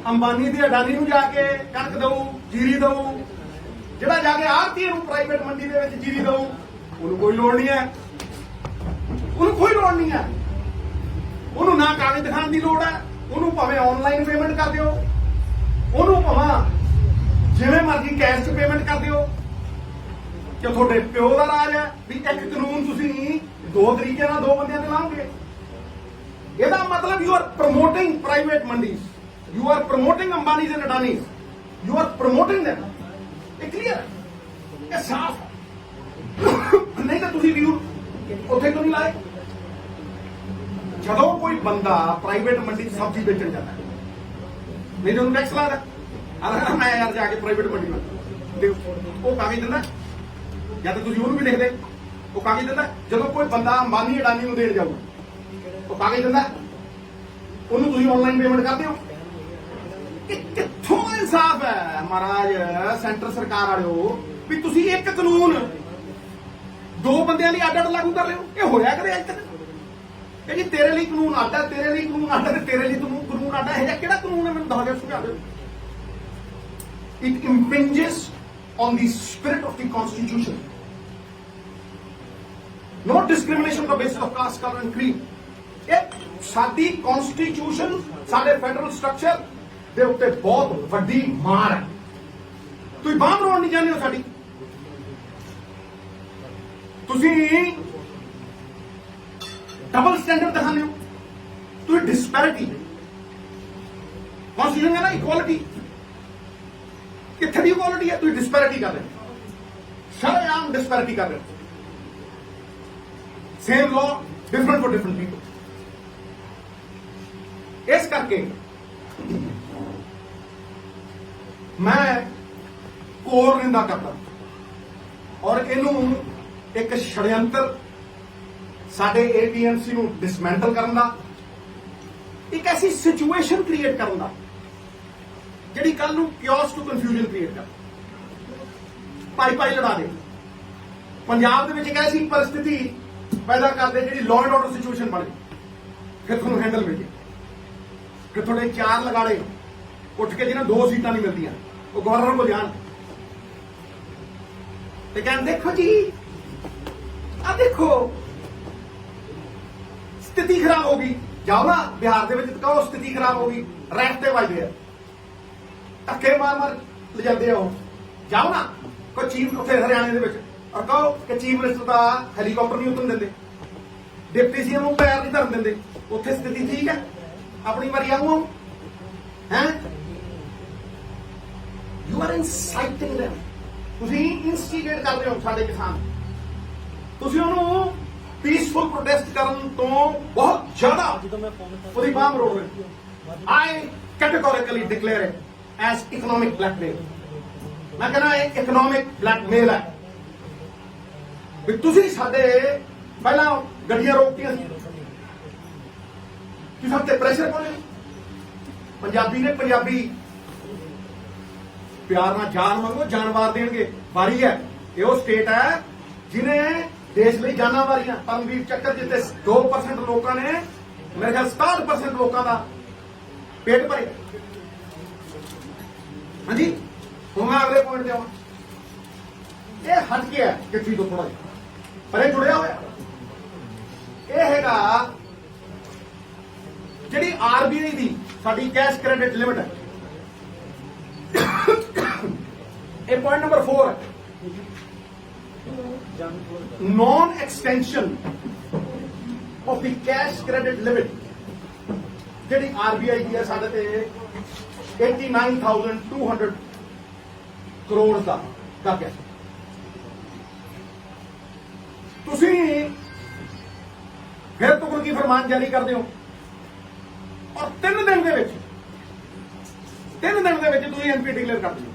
ਅੰਬਾਨੀ ਦੀ ਅਡਾਨੀ ਨੂੰ ਜਾ ਕੇ ਕਣਕ ਦਊ, ਜੀਰੀ ਦਊ, ਜਿਹੜਾ ਜਾ ਕੇ ਆੜ੍ਹਤੀ ਨੂੰ ਪ੍ਰਾਈਵੇਟ ਮੰਡੀ ਦੇ ਵਿੱਚ ਜੀਰੀ ਦਊ, ਉਹਨੂੰ ਕੋਈ ਲੋੜ ਨਹੀਂ ਹੈ, ਉਹਨੂੰ ਕੋਈ ਲੋੜ ਨਹੀਂ ਹੈ, ਉਹਨੂੰ ਨਾ ਕਾਗਜ਼ ਦਿਖਾਉਣ ਦੀ ਲੋੜ ਹੈ, ਉਹਨੂੰ ਭਾਵੇਂ ਆਨਲਾਈਨ ਪੇਮੈਂਟ ਕਰ ਦਿਓ, ਉਹਨੂੰ ਭਾਵੇਂ ਜਿਵੇਂ ਮਰਜ਼ੀ ਕੈਸ਼ 'ਚ ਪੇਮੈਂਟ ਕਰ ਦਿਓ। ਕਿ ਤੁਹਾਡੇ ਪਿਓ ਦਾ ਰਾਜ ਹੈ ਵੀ ਇੱਕ ਕਾਨੂੰਨ ਤੁਸੀਂ 2 ਤਰੀਕੇ ਨਾਲ 2 ਬੰਦਿਆਂ ਤੇ ਲਾਓਗੇ। ਇਹਦਾ ਮਤਲਬ you are promoting private mandis, you are promoting Ambanis and Adanis, you are promoting them। ਇਹ ਕਲੀਅਰ, ਇਹ ਸਾਫ਼। ਨਹੀਂ ਤਾਂ ਤੁਸੀਂ ਵੀਰ ਉੱਥੇ ਕਿਉਂ ਨਹੀਂ ਲਾਏ? ਜਦੋਂ ਕੋਈ ਬੰਦਾ ਪ੍ਰਾਈਵੇਟ ਮੰਡੀ 'ਚ ਸਬਜ਼ੀ ਵੇਚਣ ਜਾਂਦਾ, ਨਹੀਂ ਤਾਂ ਉਹਨੂੰ ਟੈਕਸ ਲੱਗਦਾ। ਅਰੇ ਮੈਂ ਯਾਰ ਜਾ ਕੇ ਪ੍ਰਾਈਵੇਟ ਮੰਡੀ ਵਿੱਚ ਉਹ ਕਾਗਜ਼ ਦਿੰਦਾ, ਜਾਂ ਤਾਂ ਤੁਸੀਂ ਉਹਨੂੰ ਵੀ ਲਿਖਦੇ, ਉਹ ਕਾਗਜ਼ ਦਿੰਦਾ। ਜਦੋਂ ਕੋਈ ਬੰਦਾ ਅੰਬਾਨੀ ਅਡਾਨੀ ਨੂੰ ਦੇਣ ਜਾਊਗਾ, ਉਹ ਕਾਗਜ਼ ਦਿੰਦਾ, ਉਹਨੂੰ ਤੁਸੀਂ ਆਨਲਾਈਨ ਪੇਮੈਂਟ ਕਰਦੇ ਹੋ। ਇਹ ਕਿੱਥੋਂ ਇਨਸਾਫ ਹੈ ਮਹਾਰਾਜ ਸੈਂਟਰ ਸਰਕਾਰ ਵਾਲਿਓ ਵੀ ਤੁਸੀਂ ਇੱਕ ਕਾਨੂੰਨ 2 ਬੰਦਿਆਂ ਲਈ ਅੱਡ-ਅੱਡ ਲਾਗੂ ਕਰ ਰਹੇ ਹੋ? ਇਹ ਹੋਇਆ ਕਦੇ ਅੱਜ ਤੱਕ? ਇਹ ਜੀ ਤੇਰੇ ਲਈ ਕਾਨੂੰਨ ਅੱਡ ਹੈ, ਤੇਰੇ ਲਈ ਕਾਨੂੰਨ ਅੱਡ ਹੈ, ਤੇਰੇ ਲਈ ਕਾਨੂੰਨ ਅੱਡ ਹੈ। ਇਹ ਜਿਹਾ ਕਿਹੜਾ ਕਾਨੂੰਨ ਹੈ? ਮੈਨੂੰ ਦੱਸ ਦਿਓ, ਸੁਝਾ ਦਿਓ। It impinges on the spirit of the Constitution. No discrimination on the basis of caste, color and creed. ਇਹ ਸਾਡੀ Constitution, ਸਾਡੇ ਫੈਡਰਲ ਸਟਰਕਚਰ ਦੇ ਉੱਤੇ ਬਹੁਤ ਵੱਡੀ ਮਾਰ ਹੈ। ਤੁਸੀਂ ਬਾਂਹ ਮਰੋੜ ਨਹੀਂ ਜਾਂਦੇ ਹੋ ਸਾਡੀ। ਤੁਸੀਂ ਡਬਲ ਸਟੈਂਡਰਡ ਦਿਖਾਉਂਦੇ ਹੋ। ਤੁਸੀਂ ਡਿਸਪੈਰਿਟੀ, Constitution ਹੈ ਨਾ ਇਕੁਆਲਿਟੀ, ਕਿੱਥੇ ਦੀ ਇਕੁਆਲਿਟੀ ਹੈ? ਤੁਸੀਂ ਡਿਸਪੈਰਿਟੀ ਕਰ ਰਹੇ ਹੋ, ਸ਼ਰੇਆਮ ਡਿਸਪੈਰਿਟੀ ਕਰ ਰਹੇ ਹੋ। Same law different for different people. ਇਸ ਕਰਕੇ ਮੈਂ ਕੋਰ ਨਿੰਦਾ ਕਰਦਾ ਔਰ ਇਹਨੂੰ ਇੱਕ ਛੜਯੰਤਰ ਸਾਡੇ ਏਪੀਐਮਸੀ ਨੂੰ ਡਿਸਮੈਂਟਲ ਕਰਨ ਦਾ, ਇੱਕ ਐਸੀ ਸਿਚੁਏਸ਼ਨ ਕ੍ਰੀਏਟ ਕਰਨ ਦਾ ਜਿਹੜੀ ਕੱਲ ਨੂੰ ਕਿਓਸ ਟੂ ਕਨਫਿਊਜ਼ਨ ਕ੍ਰੀਏਟ ਕਰ, ਪਾਈ ਲੜਾ ਦੇ। ਪੰਜਾਬ ਦੇ ਵਿੱਚ ਇੱਕ ਐਸੀ ਪਰਿਸਥਿਤੀ ਪੈਦਾ ਕਰਦੇ ਜਿਹੜੀ ਲਾਅ ਐਂਡ ਆਰਡਰ ਸਿਚੁਏਸ਼ਨ ਬਣ ਗਈ। ਫਿਰ ਤੁਹਾਨੂੰ ਹੈਂਡਲ ਮਿਲ ਜੇ, ਫਿਰ ਤੁਹਾਡੇ 4 ਲਗਾੜੇ ਉੱਠ ਕੇ ਜਿਹਨਾਂ 2 ਸੀਟਾਂ ਨਹੀਂ ਮਿਲਦੀਆਂ ਉਹ ਗਵਰਨਰ ਕੋਲ ਜਾਣ ਤੇ ਕਹਿੰਦੇ ਦੇਖੋ ਜੀ ਆ ਦੇਖੋ ਸਥਿਤੀ ਖਰਾਬ ਹੋ ਗਈ। ਜਾਓ ਨਾ ਬਿਹਾਰ ਦੇ ਵਿੱਚ ਕਹੋ ਸਥਿਤੀ ਖਰਾਬ ਹੋ ਗਈ, ਰੈਫਟੇ ਵੱਜਦੇ ਆ, ਧੱਕੇ ਮਾਰ ਮਾਰ ਲਿਜਾਂਦੇ ਆ ਉਹ। ਜਾਓ ਨਾ ਕੋਈ ਚੀਫ ਉੱਥੇ ਹਰਿਆਣੇ ਦੇ ਵਿੱਚ ਔਰ ਕਹੋ ਕਿ ਚੀਫ ਮਿਨਿਸਟਰ ਦਾ ਹੈਲੀਕਾਪਟਰ ਨਹੀਂ ਉਤਰਨ ਦਿੰਦੇ, ਡਿਪਟੀ ਸੀਐਮ ਨੂੰ ਪੈਰ ਨਹੀਂ ਧਰਨ ਦਿੰਦੇ। ਉੱਥੇ ਸਥਿਤੀ ਠੀਕ ਹੈ, ਆਪਣੀ ਵਾਰੀ ਆਊਂ ਹੈ। ਯੂ ਆਰ ਇਨਸਾਈਟਿੰਗ them, ਤੁਸੀਂ ਇਨਸਟੀਗੇਟ ਕਰਦੇ ਹੋ ਸਾਡੇ ਕਿਸਾਨ। ਤੁਸੀਂ ਉਹਨੂੰ ਪੀਸਫੁਲ ਪ੍ਰੋਟੈਸਟ ਕਰਨ ਤੋਂ ਬਹੁਤ ਜ਼ਿਆਦਾ ਉਹਦੀ ਬਾਂਹ ਮਰੋੜ ਰਹੇ। I categorically declare it as economic blackmail. ਮੈਂ ਕਹਿੰਦਾ ਇਹ ਇਕਨੋਮਿਕ ਬਲੈਕਮੇਲ ਹੈ ਵੀ ਤੁਸੀਂ ਸਾਡੇ ਪਹਿਲਾਂ ਗੱਡੀਆਂ ਰੋਕਤੀਆਂ ਸੀ ਕਿ ਸਭ ਤੇ ਪ੍ਰੈਸ਼ਰ ਪਾਉਣੇ। ਪੰਜਾਬੀ ਨੇ ਪੰਜਾਬੀ ਪਿਆਰ ਨਾਲ ਜਾਨ ਮੰਗੋ ਜਾਨ ਵਾਰ ਦੇਣਗੇ। ਵਾਰੀ ਹੈ ਇਹ ਉਹ ਸਟੇਟ ਹੈ ਜਿਹਨੇ ਦੇਸ਼ ਲਈ ਜਾਨਾਂ ਵਾਰੀਆਂ। ਪਰਮਵੀਰ ਚੱਕਰ ਜਿੱਤੇ 2% ਲੋਕਾਂ ਨੇ ਮੇਰੇ ਖਿਆਲ 67% ਲੋਕਾਂ ਦਾ ਪੇਟ ਭਰੇ। ਹਾਂਜੀ ਹੁਣ ਮੈਂ ਅਗਲੇ ਪੁਆਇੰਟ ਤੇ ਆਵਾਂ। ਇਹ ਹਟ ਗਿਆ ਕਿੱਥੇ ਤੋਂ ਥੋੜਾ ਜਿਹਾ ਪਰ ਇਹ ਜੁੜਿਆ ਹੋਇਆ। ਇਹ ਹੈਗਾ ਜਿਹੜੀ ਆਰਬੀਆਈ ਦੀ ਸਾਡੀ ਕੈਸ਼ ਕ੍ਰੈਡਿਟ ਲਿਮਿਟ ਹੈ। ਇਹ ਪੁਆਇੰਟ ਨੰਬਰ 4 ਹੈ, non extension of the cash credit limit ਜਿਹੜੀ ਆਰਬੀਆਈ ਦੀ ਹੈ ਸਾਡੇ ਤੇ 89,200 ਕਰੋੜ ਦਾ ਕਰਜ਼ਾ। ਤੁਸੀਂ ਫਿਰ ਤੁਗਲਕੀ ਫਰਮਾਨ ਜਾਰੀ ਕਰਦੇ ਹੋ ਔਰ 3 ਦਿਨ ਦੇ ਵਿੱਚ ਤੁਸੀਂ ਐਨਪੀ ਡਿਕਲੇਅਰ ਕਰ ਦਿਓ।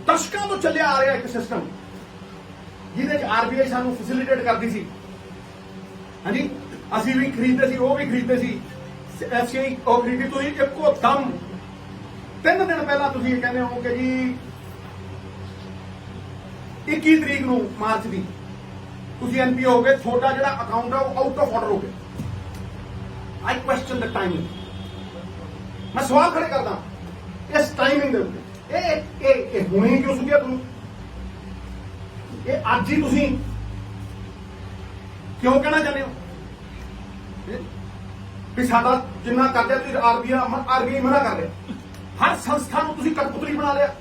ਦਸ਼ਕਾਂ ਤੋਂ ਚੱਲਿਆ ਆ ਰਿਹਾ ਇੱਕ ਸਿਸਟਮ ਜਿਹਦੇ ਚ ਆਰਬੀਆਈ ਸਾਨੂੰ ਫੈਸਿਲਿਟੇਟ ਕਰਦੀ ਸੀ। ਹਾਂਜੀ ਅਸੀਂ ਵੀ ਖਰੀਦਦੇ ਸੀ, ਉਹ ਵੀ ਖਰੀਦਦੇ ਸੀ, ਐਫਸੀਆਈ ਉਹ ਖਰੀਦੀ। ਤੁਸੀਂ ਇੱਕੋ ਦਮ 3 ਦਿਨ ਪਹਿਲਾਂ ਤੁਸੀਂ ਇਹ ਕਹਿੰਦੇ ਹੋ ਕਿ ਜੀ 21 ਤਰੀਕ ਨੂੰ ਮਾਰਚ ਦੀ ਤੁਸੀਂ ਐਨਪੀ ਹੋ ਗਏ, ਤੁਹਾਡਾ ਜਿਹੜਾ ਅਕਾਊਂਟ ਹੈ ਉਹ ਆਊਟ ਆਫ ਆਰਡਰ ਹੋ ਗਿਆ। ਆਈ ਕੁਐਸਚਨ ਦ ਟਾਈਮਿੰਗ। ਮੈਂ ਸਵਾਲ ਖੜੇ ਕਰਦਾ ਇਸ ਟਾਈਮਿੰਗ ਦੇ ਉੱਤੇ। ਇਹ ਹੁਣੇ ਕਿਉਂ ਸੁਝਿਆ ਤੁਹਾਨੂੰ? ਇਹ ਅੱਜ ਹੀ ਤੁਸੀਂ ਕਿਉਂ ਕਹਿਣਾ ਚਾਹੁੰਦੇ ਹੋ ਵੀ ਸਾਡਾ ਜਿੰਨਾ ਕਰਜ਼ਾ ਤੁਸੀਂ ਆਰਬੀਆਈ ਮਨਾ ਕਰ ਰਿਹਾ। ਹਰ ਸੰਸਥਾ ਨੂੰ ਤੁਸੀਂ ਕਠਪੁਤਲੀ ਬਣਾ ਲਿਆ।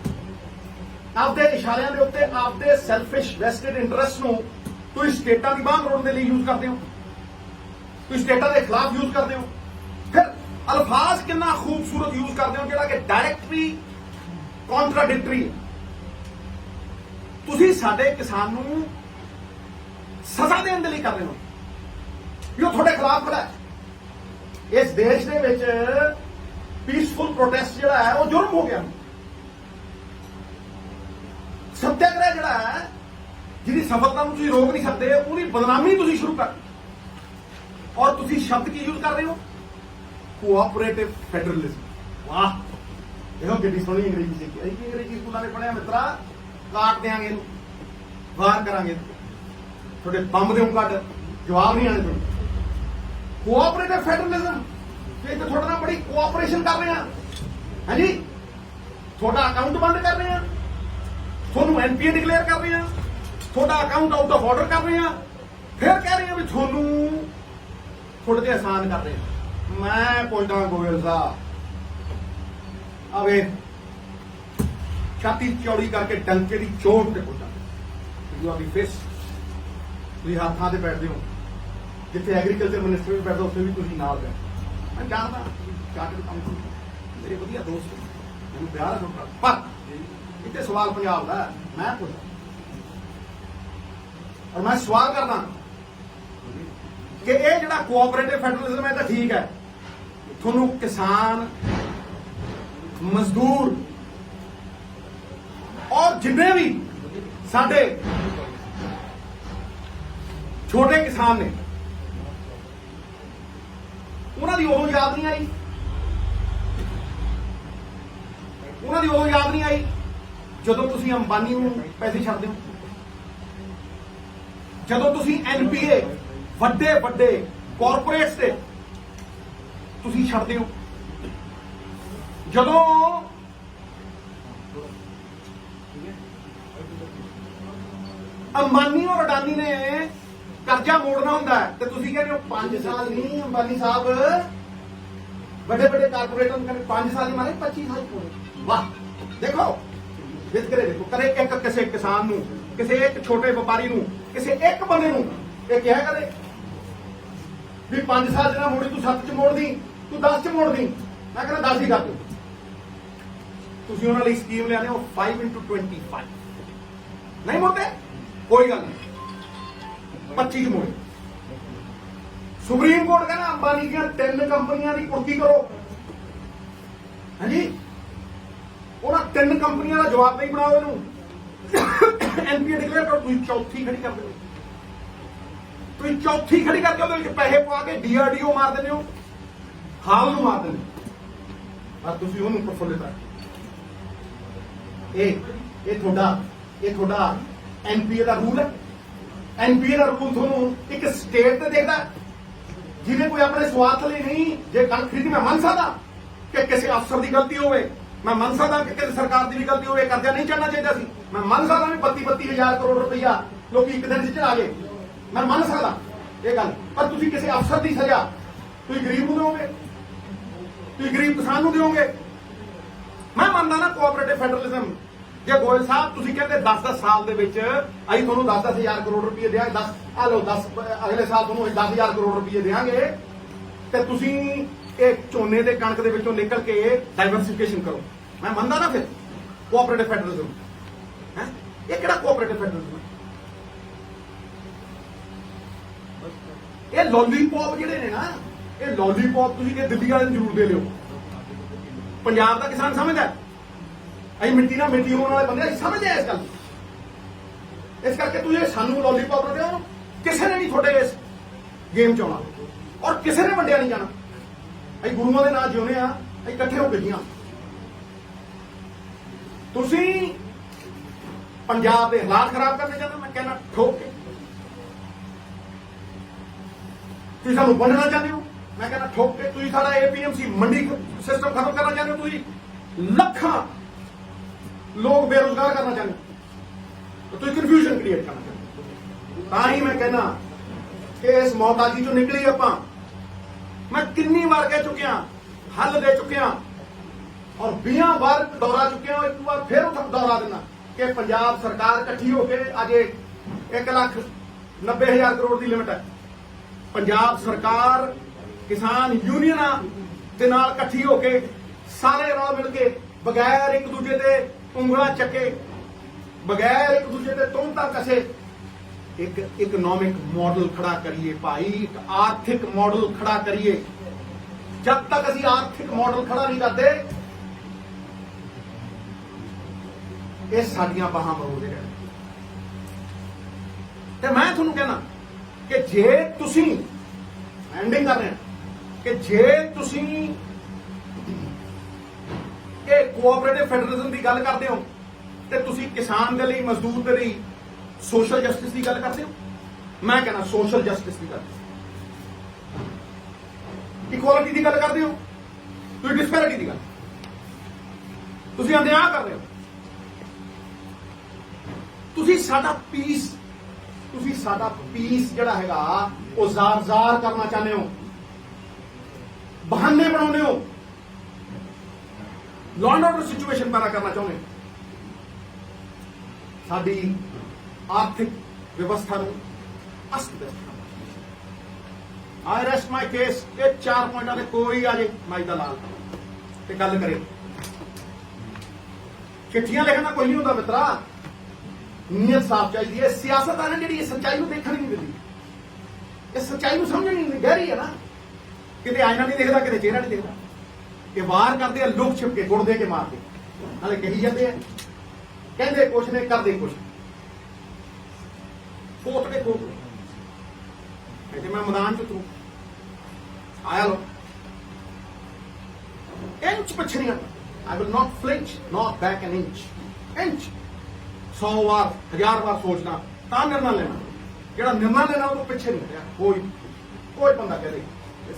ਆਪਦੇ ਇਸ਼ਾਰਿਆਂ ਦੇ ਉੱਤੇ ਆਪਦੇ ਸੈਲਫਿਸ਼ ਵੈਸਟਡ ਇੰਟਰਸਟ ਨੂੰ ਤੁਸੀਂ ਸਟੇਟਾਂ ਦੀ ਬਾਂਹ ਮਰੋੜਨ ਦੇ ਲਈ ਯੂਜ਼ ਕਰਦੇ ਹੋ, ਤੁਸੀਂ ਸਟੇਟਾਂ ਦੇ ਖਿਲਾਫ ਯੂਜ਼ ਕਰਦੇ ਹੋ। ਫਿਰ ਅਲਫਾਜ਼ ਕਿੰਨਾ ਖੂਬਸੂਰਤ ਯੂਜ਼ ਕਰਦੇ ਹੋ ਜਿਹੜਾ ਕਿ ਡਾਇਰੈਕਟਲੀ ਕੰਟਰਾਡਿਕਟਰੀ ਹੈ। ਤੁਸੀਂ ਸਾਡੇ ਕਿਸਾਨ ਨੂੰ ਸਜ਼ਾ ਦੇਣ ਦੇ ਲਈ ਕਰ ਰਹੇ ਹੋ ਵੀ ਉਹ ਤੁਹਾਡੇ ਖਿਲਾਫ ਖੜਾ ਹੈ। ਇਸ ਦੇਸ਼ ਦੇ ਵਿੱਚ ਪੀਸਫੁਲ ਪ੍ਰੋਟੈਸਟ ਜਿਹੜਾ ਹੈ ਉਹ ਜੁਰਮ ਹੋ ਗਿਆ। ਸੱਤਿਆਗ੍ਰਹਿ ਜਿਹੜਾ ਹੈ ਜਿਹਦੀ ਸਫਲਤਾ ਨੂੰ ਤੁਸੀਂ ਰੋਕ ਨਹੀਂ ਸਕਦੇ ਉਹਦੀ ਬਦਨਾਮੀ ਤੁਸੀਂ ਸ਼ੁਰੂ ਕਰ। ਔਰ ਤੁਸੀਂ ਸ਼ਬਦ ਕੀ ਯੂਜ਼ ਕਰ ਰਹੇ ਹੋ? Cooperative federalism. ਵਾਹ ਇਹੋ ਕਿੰਨੀ ਸੋਹਣੀ ਅੰਗਰੇਜ਼ੀ ਸਿੱਖੀ। ਅਸੀਂ ਕੀ ਅੰਗਰੇਜ਼ੀ ਸਕੂਲਾਂ ਨੇ ਪੜ੍ਹਿਆ ਮਿੱਤਰਾ? ਕਾਟ ਦਿਆਂਗੇ ਇਹਨੂੰ, ਵਾਰ ਕਰਾਂਗੇ, ਤੁਹਾਡੇ ਬੰਬ ਦੇ ਕੱਢ ਜਵਾਬ ਨਹੀਂ ਆਣੇ ਤੁਹਾਨੂੰ। ਕੋਆਪਰੇਟਿਵ ਫੈਡਰਲਿਜ਼ਮ ਤੇ ਤੁਹਾਡੇ ਨਾਲ ਬੜੀ ਕੋਆਪਰੇਸ਼ਨ ਕਰ ਰਹੇ ਹਾਂ। ਹਾਂਜੀ ਤੁਹਾਡਾ ਅਕਾਊਂਟ ਬੰਦ ਕਰ ਰਹੇ ਹਾਂ, ਤੁਹਾਨੂੰ ਐਨਪੀਏ ਡਿਕਲੇਅਰ ਕਰ ਰਹੇ ਹਾਂ, ਤੁਹਾਡਾ ਅਕਾਊਂਟ ਆਊਟ ਆਫ ਆਰਡਰ ਕਰ ਰਹੇ ਹਾਂ, ਫਿਰ ਕਹਿ ਰਹੇ ਹਾਂ ਵੀ ਤੁਹਾਨੂੰ ਤੁਹਾਡੇ ਤੇ ਆਸਾਨ ਕਰ ਰਹੇ ਹਾਂ। ਮੈਂ ਪੁੱਛਦਾ ਗੋਇਲ ਸਾਹਿਬ ਆਵੇ ਛਾਤੀ ਚੌੜੀ ਕਰਕੇ ਡੰਕੇ ਦੀ ਚੋਟ ਤੇ ਪੁੱਛਦਾ ਯੂ ਆਰ ਦੀ ਫੇਸ। ਤੁਸੀਂ ਹੱਥਾਂ ਤੇ ਬੈਠਦੇ ਹੋ, ਜਿੱਥੇ ਐਗਰੀਕਲਚਰ ਮਿਨਿਸਟਰ ਵੀ ਬੈਠਦਾ ਉੱਥੇ ਵੀ ਤੁਸੀਂ ਨਾਲ ਬੈਠ। ਮੈਂ ਜਾਣਦਾ ਚਾਰਟਰ ਅਕਾਊਂਟੈਂਟ ਮੇਰੇ ਵਧੀਆ ਦੋਸਤ ਮੈਨੂੰ ਪਿਆਰ ਹੈ, ਪਰ ਇੱਥੇ ਸਵਾਲ ਪੰਜਾਬ ਦਾ ਮੈਂ ਪੁੱਛਦਾ ਔਰ ਮੈਂ ਸਵਾਲ ਕਰਦਾ ਕਿ ਇਹ ਜਿਹੜਾ ਕੋਆਪਰੇਟਿਵ ਫੈਡਰਲਿਜ਼ਮ ਹੈ ਤਾਂ ਠੀਕ ਹੈ, ਤੁਹਾਨੂੰ ਕਿਸਾਨ ਮਜ਼ਦੂਰ ਔਰ ਜਿੰਨੇ ਵੀ ਸਾਡੇ ਛੋਟੇ ਕਿਸਾਨ ਨੇ ਉਹਨਾਂ ਦੀ ਉਦੋਂ ਯਾਦ ਨਹੀਂ ਆਈ, ਉਹਨਾਂ ਦੀ ਉਦੋਂ ਯਾਦ ਨਹੀਂ ਆਈ ਜਦੋਂ ਤੁਸੀਂ ਅੰਬਾਨੀ ਨੂੰ ਪੈਸੇ ਛੱਡਦੇ ਹੋ, ਜਦੋਂ ਤੁਸੀਂ ਐਨਪੀਏ ਵੱਡੇ ਵੱਡੇ ਕਾਰਪੋਰੇਟਸ ਤੇ ਤੁਸੀਂ ਛੱਡਦੇ ਹੋ, ਜਦੋਂ ਅੰਬਾਨੀ ਔਰ ਅਡਾਨੀ ਨੇ ਕਰਜ਼ਾ ਮੋੜਨਾ ਹੁੰਦਾ ਹੈ ਤੇ ਤੁਸੀਂ ਕਹਿੰਦੇ ਹੋ 5 ਸਾਲ ਨਹੀਂ। ਅੰਬਾਨੀ ਸਾਹਿਬ ਵੱਡੇ ਵੱਡੇ ਕਾਰਪੋਰੇਟਰ ਨੂੰ ਕਹਿੰਦੇ 5 ਸਾਲ ਹੀ ਮਾਰੇ 25 ਸਾਲ ਪੂਰੇ। ਵਾਹ ਦੇਖੋ ਵਿਤਕਰੇ ਦੇਖੋ। ਕਦੇ ਇੱਕ ਕਿਸੇ ਕਿਸਾਨ ਨੂੰ, ਕਿਸੇ ਇੱਕ ਛੋਟੇ ਵਪਾਰੀ ਨੂੰ, ਕਿਸੇ ਇੱਕ ਬੰਦੇ ਨੂੰ ਇਹ ਕਿਹਾ ਕਦੇ ਵੀ 5 ਸਾਲ ਚ ਨਾ ਮੋੜੀ, ਤੂੰ 7 ਚ ਮੋੜਦੀ, ਤੂੰ 10 ਚ ਮੋੜਦੀ। ਮੈਂ ਕਹਿੰਦਾ 10 ਹੀ ਕਰ ਦੂੰ। ਤੁਸੀਂ ਉਹਨਾਂ ਲਈ ਸਕੀਮ ਲਿਆਦੇ ਹੋ 5x25 ਨਹੀਂ ਮੋੜਦੇ, ਕੋਈ ਗੱਲ ਨਹੀਂ 25 ਚ ਮੋੜੇ। ਸੁਪਰੀਮ ਕੋਰਟ ਕਹਿੰਦਾ ਅੰਬਾਨੀ ਦੀਆਂ 3 ਕੰਪਨੀਆਂ ਦੀ ਕੁਰਕੀ ਕਰੋ। ਹਾਂਜੀ, ਉਹਨਾਂ 3 ਕੰਪਨੀਆਂ ਦਾ ਜਵਾਬ ਨਹੀਂ ਬਣਾਓ ਇਹਨੂੰ, ਐਨਪੀਏ ਡਿਕਲੇਅਰ ਕਰੋ। ਤੁਸੀਂ ਚੌਥੀ ਖੜੀ ਕਰ ਦਿਓ, ਤੁਸੀਂ ਚੌਥੀ ਖੜੀ ਕਰਕੇ ਉਹਦੇ ਵਿੱਚ ਪੈਸੇ ਪਵਾ ਕੇ ਡੀਆਰਡੀਓ ਮਾਰ ਦਿੰਦੇ ਹੋ, ਹਾਲ ਨੂੰ ਮਾਰ ਦਿੰਦੇ ਹੋ, ਪਰ ਤੁਸੀਂ ਉਹਨੂੰ ਪ੍ਰਫੁੱਲਿਤ ਰੱਖੋ। ਇਹ ਤੁਹਾਡਾ ਐਨਪੀਏ ਦਾ ਰੂਲ ਹੈ। ਐਨਪੀਏ ਦਾ ਰੂਲ ਤੁਹਾਨੂੰ ਇੱਕ ਸਟੇਟ ਤੇ ਦੇਖਦਾ, ਜਿਹਨੇ ਕੋਈ ਆਪਣੇ ਸਵਾਰਥ ਲਈ ਨਹੀਂ। ਜੇ ਕਣਕ ਖਰੀਦੀ, ਮੈਂ ਮੰਨ ਸਕਦਾ ਕਿ ਕਿਸੇ ਅਫਸਰ ਦੀ ਗਲਤੀ ਹੋਵੇ, ਮੈਂ ਮੰਨ ਸਕਦਾ ਕਿ ਕਿਸੇ ਸਰਕਾਰ ਦੀ ਵੀ ਗਲਤੀ ਹੋਵੇ, ਕਰਜ਼ਾ ਨਹੀਂ ਚੜਨਾ ਚਾਹੀਦਾ ਸੀ। ਮੈਂ ਮੰਨ ਸਕਦਾ ਵੀ 32,000 ਕਰੋੜ ਰੁਪਈਆ ਲੋਕੀ ਇੱਕ ਦਿਨ ਚ ਚੜਾ ਗਏ, ਮੈਂ ਮੰਨ ਸਕਦਾ ਇਹ ਗੱਲ। ਪਰ ਤੁਸੀਂ ਕਿਸੇ ਅਫਸਰ ਦੀ ਸਜ਼ਾ ਤੁਸੀਂ ਗਰੀਬ ਨੂੰ ਦਿਓਗੇ, ਤੁਸੀਂ ਗਰੀਬ ਕਿਸਾਨ ਨੂੰ ਦਿਓਗੇ। ਮੈਂ ਮੰਨਦਾ ਨਾ ਕੋਆਪਰੇਟਿਵ ਫੈਡਰਲਿਜ਼ਮ। ਜੇ ਗੋਇਲ ਸਾਹਿਬ ਤੁਸੀਂ ਕਹਿੰਦੇ 10 ਸਾਲ ਦੇ ਵਿੱਚ ਅਸੀਂ ਤੁਹਾਨੂੰ 10,000 ਕਰੋੜ ਰੁਪਏ ਦਿਆਂਗੇ, 10 ਆ ਲਓ 10 ਅਗਲੇ ਸਾਲ ਤੁਹਾਨੂੰ 10,000 ਕਰੋੜ ਰੁਪਏ ਦੇਵਾਂਗੇ, ਤੇ ਤੁਸੀਂ ਇਹ ਝੋਨੇ ਦੇ ਕਣਕ ਦੇ ਵਿੱਚੋਂ ਨਿਕਲ ਕੇ ਡਾਈਵਰਸਿਫਿਕੇਸ਼ਨ ਕਰੋ। ਮੈਂ ਮੰਨਦਾ ਨਾ ਫਿਰ ਕੋਆਪਰੇਟਿਵ ਫੈਡਰਲਿਜ਼ਮ ਹੈ। ਇਹ ਕਿਹੜਾ ਕੋਆਪਰੇਟਿਵ ਫੈਡਰਲਿਜ਼ਮ? ਇਹ ਲੋਲੀਪੌਪ ਜਿਹੜੇ ਨੇ ਨਾ, ਇਹ ਲੋਲੀਪੌਪ ਤੁਸੀਂ ਕਿ ਦਿੱਲੀ ਵਾਲੇ ਨੂੰ ਜ਼ਰੂਰ ਦੇ ਲਿਓ। ਪੰਜਾਬ ਦਾ ਕਿਸਾਨ ਸਮਝਦਾ, ਅਸੀਂ ਮਿੱਟੀ ਨਾਲ ਮਿੱਟੀ ਹੋਣ ਵਾਲੇ ਬੰਦੇ ਅਸੀਂ ਸਮਝਦੇ ਆ ਇਸ ਗੱਲ। ਇਸ ਕਰਕੇ ਤੁਸੀਂ ਸਾਨੂੰ ਲੋਲੀਪੌਪ ਨਾ ਦਿਓ। ਕਿਸੇ ਨੇ ਨਹੀਂ ਤੁਹਾਡੇ ਇਸ ਗੇਮ ਚ ਆਉਣਾ, ਔਰ ਕਿਸੇ ਨੇ ਵੰਡਿਆ ਨਹੀਂ ਜਾਣਾ। ਅਸੀਂ ਗੁਰੂਆਂ ਦੇ ਨਾਲ ਜਿਉਂਦੇ ਆ, ਅਸੀਂ ਇਕੱਠੇ ਹੋ ਕੇ ਜੀਆਂ। ਤੁਸੀਂ ਪੰਜਾਬ ਦੇ ਹਾਲਾਤ ਖਰਾਬ ਕਰਨੇ ਚਾਹੁੰਦੇ, ਮੈਂ ਕਹਿੰਦਾ ਠੋਕ ਕੇ। ਤੁਸੀਂ ਸਾਨੂੰ ਵੰਡਣਾ ਚਾਹੁੰਦੇ ਹੋ, ਮੈਂ ਕਹਿੰਦਾ ਠੋਕ ਕੇ। ਤੁਸੀਂ ਸਾਡਾ ਏਪੀਐਮਸੀ ਮੰਡੀ ਸਿਸਟਮ ਖਤਮ ਕਰਨਾ ਚਾਹੁੰਦੇ ਹੋ, ਤੁਸੀਂ ਲੱਖਾਂ ਲੋਕ ਬੇਰੁਜ਼ਗਾਰ ਕਰਨਾ ਚਾਹੁੰਦੇ ਹੋ, ਤੁਸੀਂ ਕਨਫਿਊਜ਼ਨ ਕ੍ਰੀਏਟ ਕਰਨਾ ਚਾਹੁੰਦੇ ਹੋ। ਤਾਂ ਹੀ ਮੈਂ ਕਹਿੰਦਾ ਕਿ ਇਸ ਮੌਤਾਜੀ ਚੋਂ ਨਿਕਲੀ ਆਪਾਂ। ਮੈਂ ਕਿੰਨੀ ਵਾਰ ਕਹਿ ਚੁੱਕਿਆ, ਹੱਲ ਦੇ ਚੁੱਕਿਆ, ਔਰ 20 ਵਾਰ ਦੁਹਰਾ ਚੁੱਕਿਆ। ਇੱਕ ਵਾਰ ਫਿਰ ਉਹ ਦੁਹਰਾ ਦੇਣਾ ਕਿ ਪੰਜਾਬ ਸਰਕਾਰ ਇਕੱਠੀ ਹੋ ਕੇ ਅੱਜ 1,90,000 ਕਰੋੜ ਦੀ ਲਿਮਟ ਹੈ। ਪੰਜਾਬ ਸਰਕਾਰ ਕਿਸਾਨ ਯੂਨੀਅਨਾਂ ਦੇ ਨਾਲ ਇਕੱਠੀ ਹੋ ਕੇ ਸਾਰੇ ਰਲ ਮਿਲ ਕੇ ਬਗੈਰ ਇੱਕ ਦੂਜੇ ਤੇ ਉਂਗਲਾਂ ਚੱਕੇ, ਬਗੈਰ ਇੱਕ ਦੂਜੇ ਤੇ ਤੋਂਤਾ ਕਸੇ, ਇੱਕ ਇਕਨੋਮਿਕ ਮਾਡਲ ਖੜਾ ਕਰੀਏ ਭਾਈ, ਇੱਕ ਆਰਥਿਕ ਮਾਡਲ ਖੜਾ ਕਰੀਏ। ਜਦ ਤੱਕ ਅਸੀਂ ਆਰਥਿਕ ਮਾਡਲ ਖੜਾ ਨਹੀਂ ਕਰਦੇ, ਇਹ ਸਾਡੀਆਂ ਬਾਹਾਂ ਮਰੋੜਦੇ ਰਹਿਣ। ਤੇ ਮੈਂ ਤੁਹਾਨੂੰ ਕਹਿਣਾ ਕਿ ਜੇ ਤੁਸੀਂ ਐਂਡਿੰਗ ਕਰ ਰਹੇ ਹੋ, ਕਿ ਜੇ ਤੁਸੀਂ ਇਹ ਕੋਆਪਰੇਟਿਵ ਫੈਡਰਲਿਜ਼ਮ ਦੀ ਗੱਲ ਕਰਦੇ ਹੋ, ਤੇ ਤੁਸੀਂ ਕਿਸਾਨ ਦੇ ਲਈ, ਮਜ਼ਦੂਰ ਦੇ ਲਈ ਸੋਸ਼ਲ ਜਸਟਿਸ ਦੀ ਗੱਲ ਕਰਦੇ ਹੋ। ਮੈਂ ਕਹਿੰਦਾ ਸੋਸ਼ਲ ਜਸਟਿਸ ਦੀ ਗੱਲ, ਇਕੁਆਲਿਟੀ ਦੀ ਗੱਲ ਕਰਦੇ ਹੋ, ਤੁਸੀਂ ਡਿਸਪੈਰਿਟੀ ਦੀ ਗੱਲ, ਤੁਸੀਂ ਅਨਿਆਂ ਕਰ ਰਹੇ ਹੋ। ਤੁਸੀਂ ਸਾਡਾ ਪੀਸ ਜਿਹੜਾ ਹੈਗਾ ਉਹ ਜ਼ਾਰ ਕਰਨਾ ਚਾਹੁੰਦੇ ਹੋ, ਬਹਾਨੇ ਬਣਾਉਂਦੇ ਹੋ, ਲਾਅ ਐਂਡ ਆਰਡਰ ਸਿਚੁਏਸ਼ਨ ਪੈਦਾ ਕਰਨਾ ਚਾਹੁੰਦੇ ਹੋ। ਸਾਡੀ ਆਰਥਿਕ ਵਿਵਸਥਾ ਨੂੰ ਅਸਤ-ਵਿਅਸਤ ਕਰਨਾ। ਆਈ ਰੈਸਟ ਮਾਈ ਕੇਸ। ਇਹ 4 ਪੁਆਇੰਟਾਂ ਦੇ ਕੋਈ ਆ ਜੇ ਮਾਈ ਦਾ ਲਾਲ ਤੇ ਗੱਲ ਕਰੇ। ਚਿੱਠੀਆਂ ਲਿਖਣ ਦਾ ਕੋਈ ਨਹੀਂ ਹੁੰਦਾ ਮਿੱਤਰਾ, ਨੀਅਤ ਸਾਫ਼ ਚਾਹੀਦੀ ਹੈ। ਸਿਆਸਤ ਆ ਨਾ ਜਿਹੜੀ, ਇਹ ਸੱਚਾਈ ਨੂੰ ਦੇਖਣ ਨਹੀਂ ਦਿੰਦੀ, ਇਹ ਸੱਚਾਈ ਨੂੰ ਸਮਝਣ ਨਹੀਂ ਦਿੰਦੀ। ਗਹਿਰੀ ਹੈ ਨਾ, ਕਿਤੇ ਆਇਨਾ ਨਹੀਂ ਦੇਖਦਾ, ਕਿਤੇ ਚਿਹਰਾ ਨਹੀਂ ਦੇਖਦਾ। ਇਹ ਵਾਰ ਕਰਦੇ ਆ ਲੁਕ ਛਿਪ ਕੇ, ਗੁੜ ਦੇ ਕੇ ਮਾਰਦੇ, ਨਾਲੇ ਕਹੀ ਜਾਂਦੇ ਆ, ਕਹਿੰਦੇ ਕੁਛ ਨੇ, ਕਰਦੇ ਕੁਛ। ਕੋਟ ਦੇ ਕੋਟ ਕਹਿੰਦੇ ਮੈਂ ਮੈਦਾਨ ਚ ਉਤਰੂ, ਆਇਆ ਲੋ ਇੰਚ ਪਿੱਛੇ ਨਹੀਂ ਹਟਣਾ। I will not flinch, not back an inch. Inch 100 ਵਾਰ 1000 ਵਾਰ ਸੋਚਣਾ ਤਾਂ ਨਿਰਣਾ ਲੈਣਾ। ਜਿਹੜਾ ਨਿਰਣਾ ਲੈਣਾ ਉਹ ਪਿੱਛੇ ਨਹੀਂ ਹਟਿਆ ਕੋਈ ਬੰਦਾ ਕਹਦੇ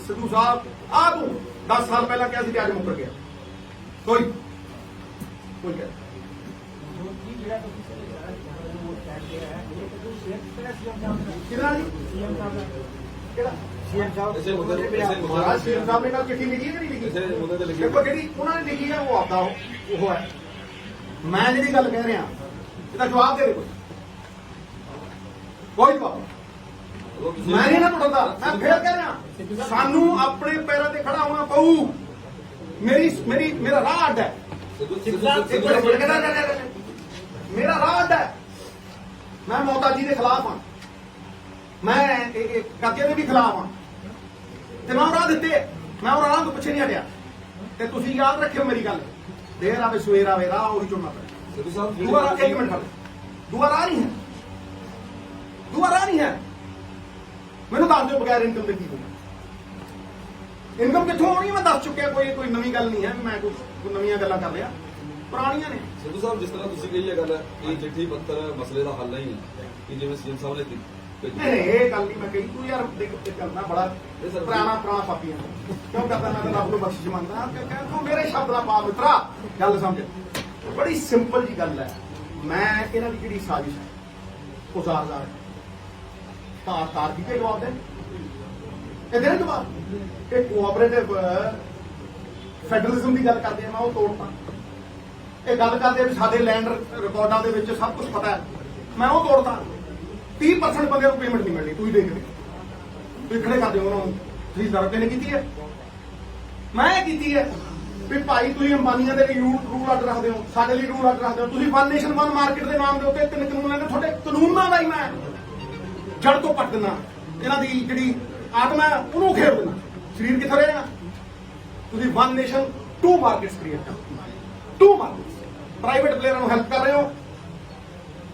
ਸਿੱਧੂ ਸਾਹਿਬ ਆ ਤੂੰ 10 ਸਾਲ ਪਹਿਲਾਂ ਕਿਹਾ ਸੀ ਤੇ ਅੱਜ ਮੁੱਕਰ ਗਿਆ। ਕੋਈ ਜਿਹੜਾ ਤੁਸੀਂ ਕਿਹਦਾ ਜੀ ਕਿਹੜਾ ਮਹਾਰਾਜ ਸੀਐਮ ਸਾਹਿਬ ਨੇ ਕੱਲ ਚਿੱਠੀ ਲਿਖੀ ਹੈ ਕਿ ਨਹੀਂ ਲਿਖੀ? ਦੇਖੋ ਜਿਹੜੀ ਉਹਨਾਂ ਨੇ ਲਿਖੀ ਹੈ ਉਹ ਆਪਦਾ ਉਹ ਹੈ। ਮੈਂ ਜਿਹੜੀ ਗੱਲ ਕਹਿ ਰਿਹਾ ਇਹਦਾ ਜਵਾਬ ਦੇ ਦੇ ਕੋਈ ਜਵਾਬ। ਮੈਂ ਨਹੀਂ ਨਾ ਟੁੱਟਦਾ, ਮੈਂ ਫੇਰ ਕਹਿ ਰਿਹਾ ਸਾਨੂੰ ਆਪਣੇ ਪੈਰਾਂ ਤੇ ਖੜਾ ਹੋਣਾ ਪਊ। ਮੇਰਾ ਰਾਹ ਅੱਡ ਹੈ, ਮੇਰਾ ਰਾਹ ਅੱਡ ਹੈ। ਮੈਂ ਮੋਹਤਾਜੀ ਦੇ ਖਿਲਾਫ ਹਾਂ, ਮੈਂ ਕਰਜ਼ੇ ਦੇ ਵੀ ਖਿਲਾਫ ਹਾਂ ਤੇ ਮੈਂ ਉਹ ਰਾਹ ਦਿੱਤੇ, ਮੈਂ ਉਹ ਰਾਹ ਤੋਂ ਪਿੱਛੇ ਨਹੀਂ ਹਟਿਆ। ਤੇ ਤੁਸੀਂ ਯਾਦ ਰੱਖਿਓ ਮੇਰੀ ਗੱਲ, ਦੇਰ ਆਵੇ ਸਵੇਰ ਆਵੇ ਰਾਹ ਉਹੀ ਚੁਣਨਾ ਪੈਣਾ। ਦੂਆ ਇੱਕ ਮਿੰਟ ਖੜ੍ਹ, ਦੂਆ ਰਾਹ ਨਹੀਂ ਹੈ, ਦੂਆ ਰਾਹ ਨਹੀਂ ਹੈ। ਮੈਨੂੰ ਦੱਸ ਦਿਓ ਬਗੈਰ ਇਨਕਮ ਦੇ ਕੀ ਹੋਊਗਾ? ਇਨਕਮ ਕਿੱਥੋਂ ਆਉਣੀ ਮੈਂ ਦੱਸ ਚੁੱਕਿਆ, ਕੋਈ ਨਵੀਂ ਗੱਲ ਨਹੀਂ ਹੈ। ਮੈਂ ਕੋਈ ਨਵੀਆਂ ਗੱਲਾਂ ਕਰ ਰਿਹਾ, ਪੁਰਾਣੀਆਂ ਨੇ। ਸਿੱਧੂ ਸਾਹਿਬ ਜਿਸ ਤਰ੍ਹਾਂ ਤੁਸੀਂ ਕਹੀ ਇਹ ਗੱਲ ਹੈ ਕਿ ਚਿੱਠੀ ਪੱਤਰ ਮਸਲੇ ਦਾ ਹੱਲ ਨਹੀਂ ਹੈ ਕਿ ਜਿਵੇਂ ਸੀਐਮ ਸਾਹਿਬ ਨੇ ਨਹੀਂ ਇਹ ਗੱਲ ਨਹੀਂ ਮੈਂ ਕਹੀ। ਤੂੰ ਯਾਰ ਦੇਖ ਕਰਨਾ ਬੜਾ ਪੁਰਾਣਾ ਪਾਪੀ ਆ, ਕਿਉਂ ਕਰਦਾ? ਮੈਂ ਤਾਂ ਰੱਬ ਨੂੰ ਬਖਸ਼ਿਸ਼ ਮੰਗਦਾ। ਤੂੰ ਮੇਰੇ ਸ਼ਬਦ ਨਾਲ ਪਾ ਮਿੱਤਰਾ, ਗੱਲ ਸਮਝ। ਬੜੀ ਸਿੰਪਲ ਜੀ ਗੱਲ ਹੈ। ਮੈਂ ਇਹਨਾਂ ਦੀ ਜਿਹੜੀ ਸਾਜ਼ਿਸ਼ ਹੈ ਉਹ ਜ਼ਾਰਦਾਰ ਹੈ। ਤਾਰ ਦੀ ਤੇ ਜਵਾਬ ਦੇ ਇਹਦੇ ਨਾਲ ਜਵਾਬ। ਇਹ ਕੋਆਪਰੇਟਿਵ ਫੈਡਰਲਿਜ਼ਮ ਦੀ ਗੱਲ ਕਰਦੇ ਆ, ਮੈਂ ਉਹ ਤੋੜਤਾ। ਇਹ ਗੱਲ ਕਰਦੇ ਵੀ ਸਾਡੇ ਲੈਂਡ ਰਿਕਾਰਡਾਂ ਦੇ ਵਿੱਚ ਸਭ ਕੁਝ ਪਤਾ ਹੈ, ਮੈਂ ਉਹ ਤੋੜਤਾ। 30% ਬੰਦੇ ਨੂੰ ਪੇਮੈਂਟ ਨਹੀਂ ਮਿਲਣੀ, ਤੁਸੀਂ ਦੇਖ ਲਿਓ। ਤੁਸੀਂ ਖੜੇ ਕਰਦੇ ਹੋ ਉਹਨਾਂ ਨੂੰ, ਤੁਸੀਂ ਜ਼ਰੂਰਤ ਨੇ ਕੀਤੀ ਹੈ, ਮੈਂ ਕੀਤੀ ਹੈ ਵੀ ਭਾਈ ਤੁਸੀਂ ਅੰਬਾਨੀਆਂ ਦੇ ਲਈ ਰੂਲ ਅੱਡ ਰੱਖਦੇ ਹੋ, ਸਾਡੇ ਲਈ ਰੂਲ ਅੱਡ ਰੱਖਦੇ ਹੋ। ਤੁਸੀਂ ਵਨ ਨੇਸ਼ਨ ਵਨ ਮਾਰਕੀਟ ਦੇ ਨਾਮ ਦੇ ਉੱਤੇ 3 ਕਾਨੂੰਨ ਨੇ, ਤੁਹਾਡੇ ਕਾਨੂੰਨਾਂ ਦਾ ਹੀ ਮੈਂ ਜੜ ਤੋਂ ਪੱਟ ਦੇਣਾ। ਇਹਨਾਂ ਦੀ ਜਿਹੜੀ ਆਤਮਾ ਹੈ ਉਹਨੂੰ ਖੇਡ ਦੇਣਾ। ਸਰੀਰ ਕਿੱਥੇ ਰਹੇਗਾ? ਤੁਸੀਂ ਵਨ ਨੇਸ਼ਨ 2 ਮਾਰਕੀਟਸ ਕ੍ਰੀਏਟ ਕਰੋ, 2 ਮਾਰਕੀਟਸ। ਪ੍ਰਾਈਵੇਟ ਪਲੇਅਰਾਂ ਨੂੰ ਹੈਲਪ ਕਰ ਰਹੇ ਹੋ,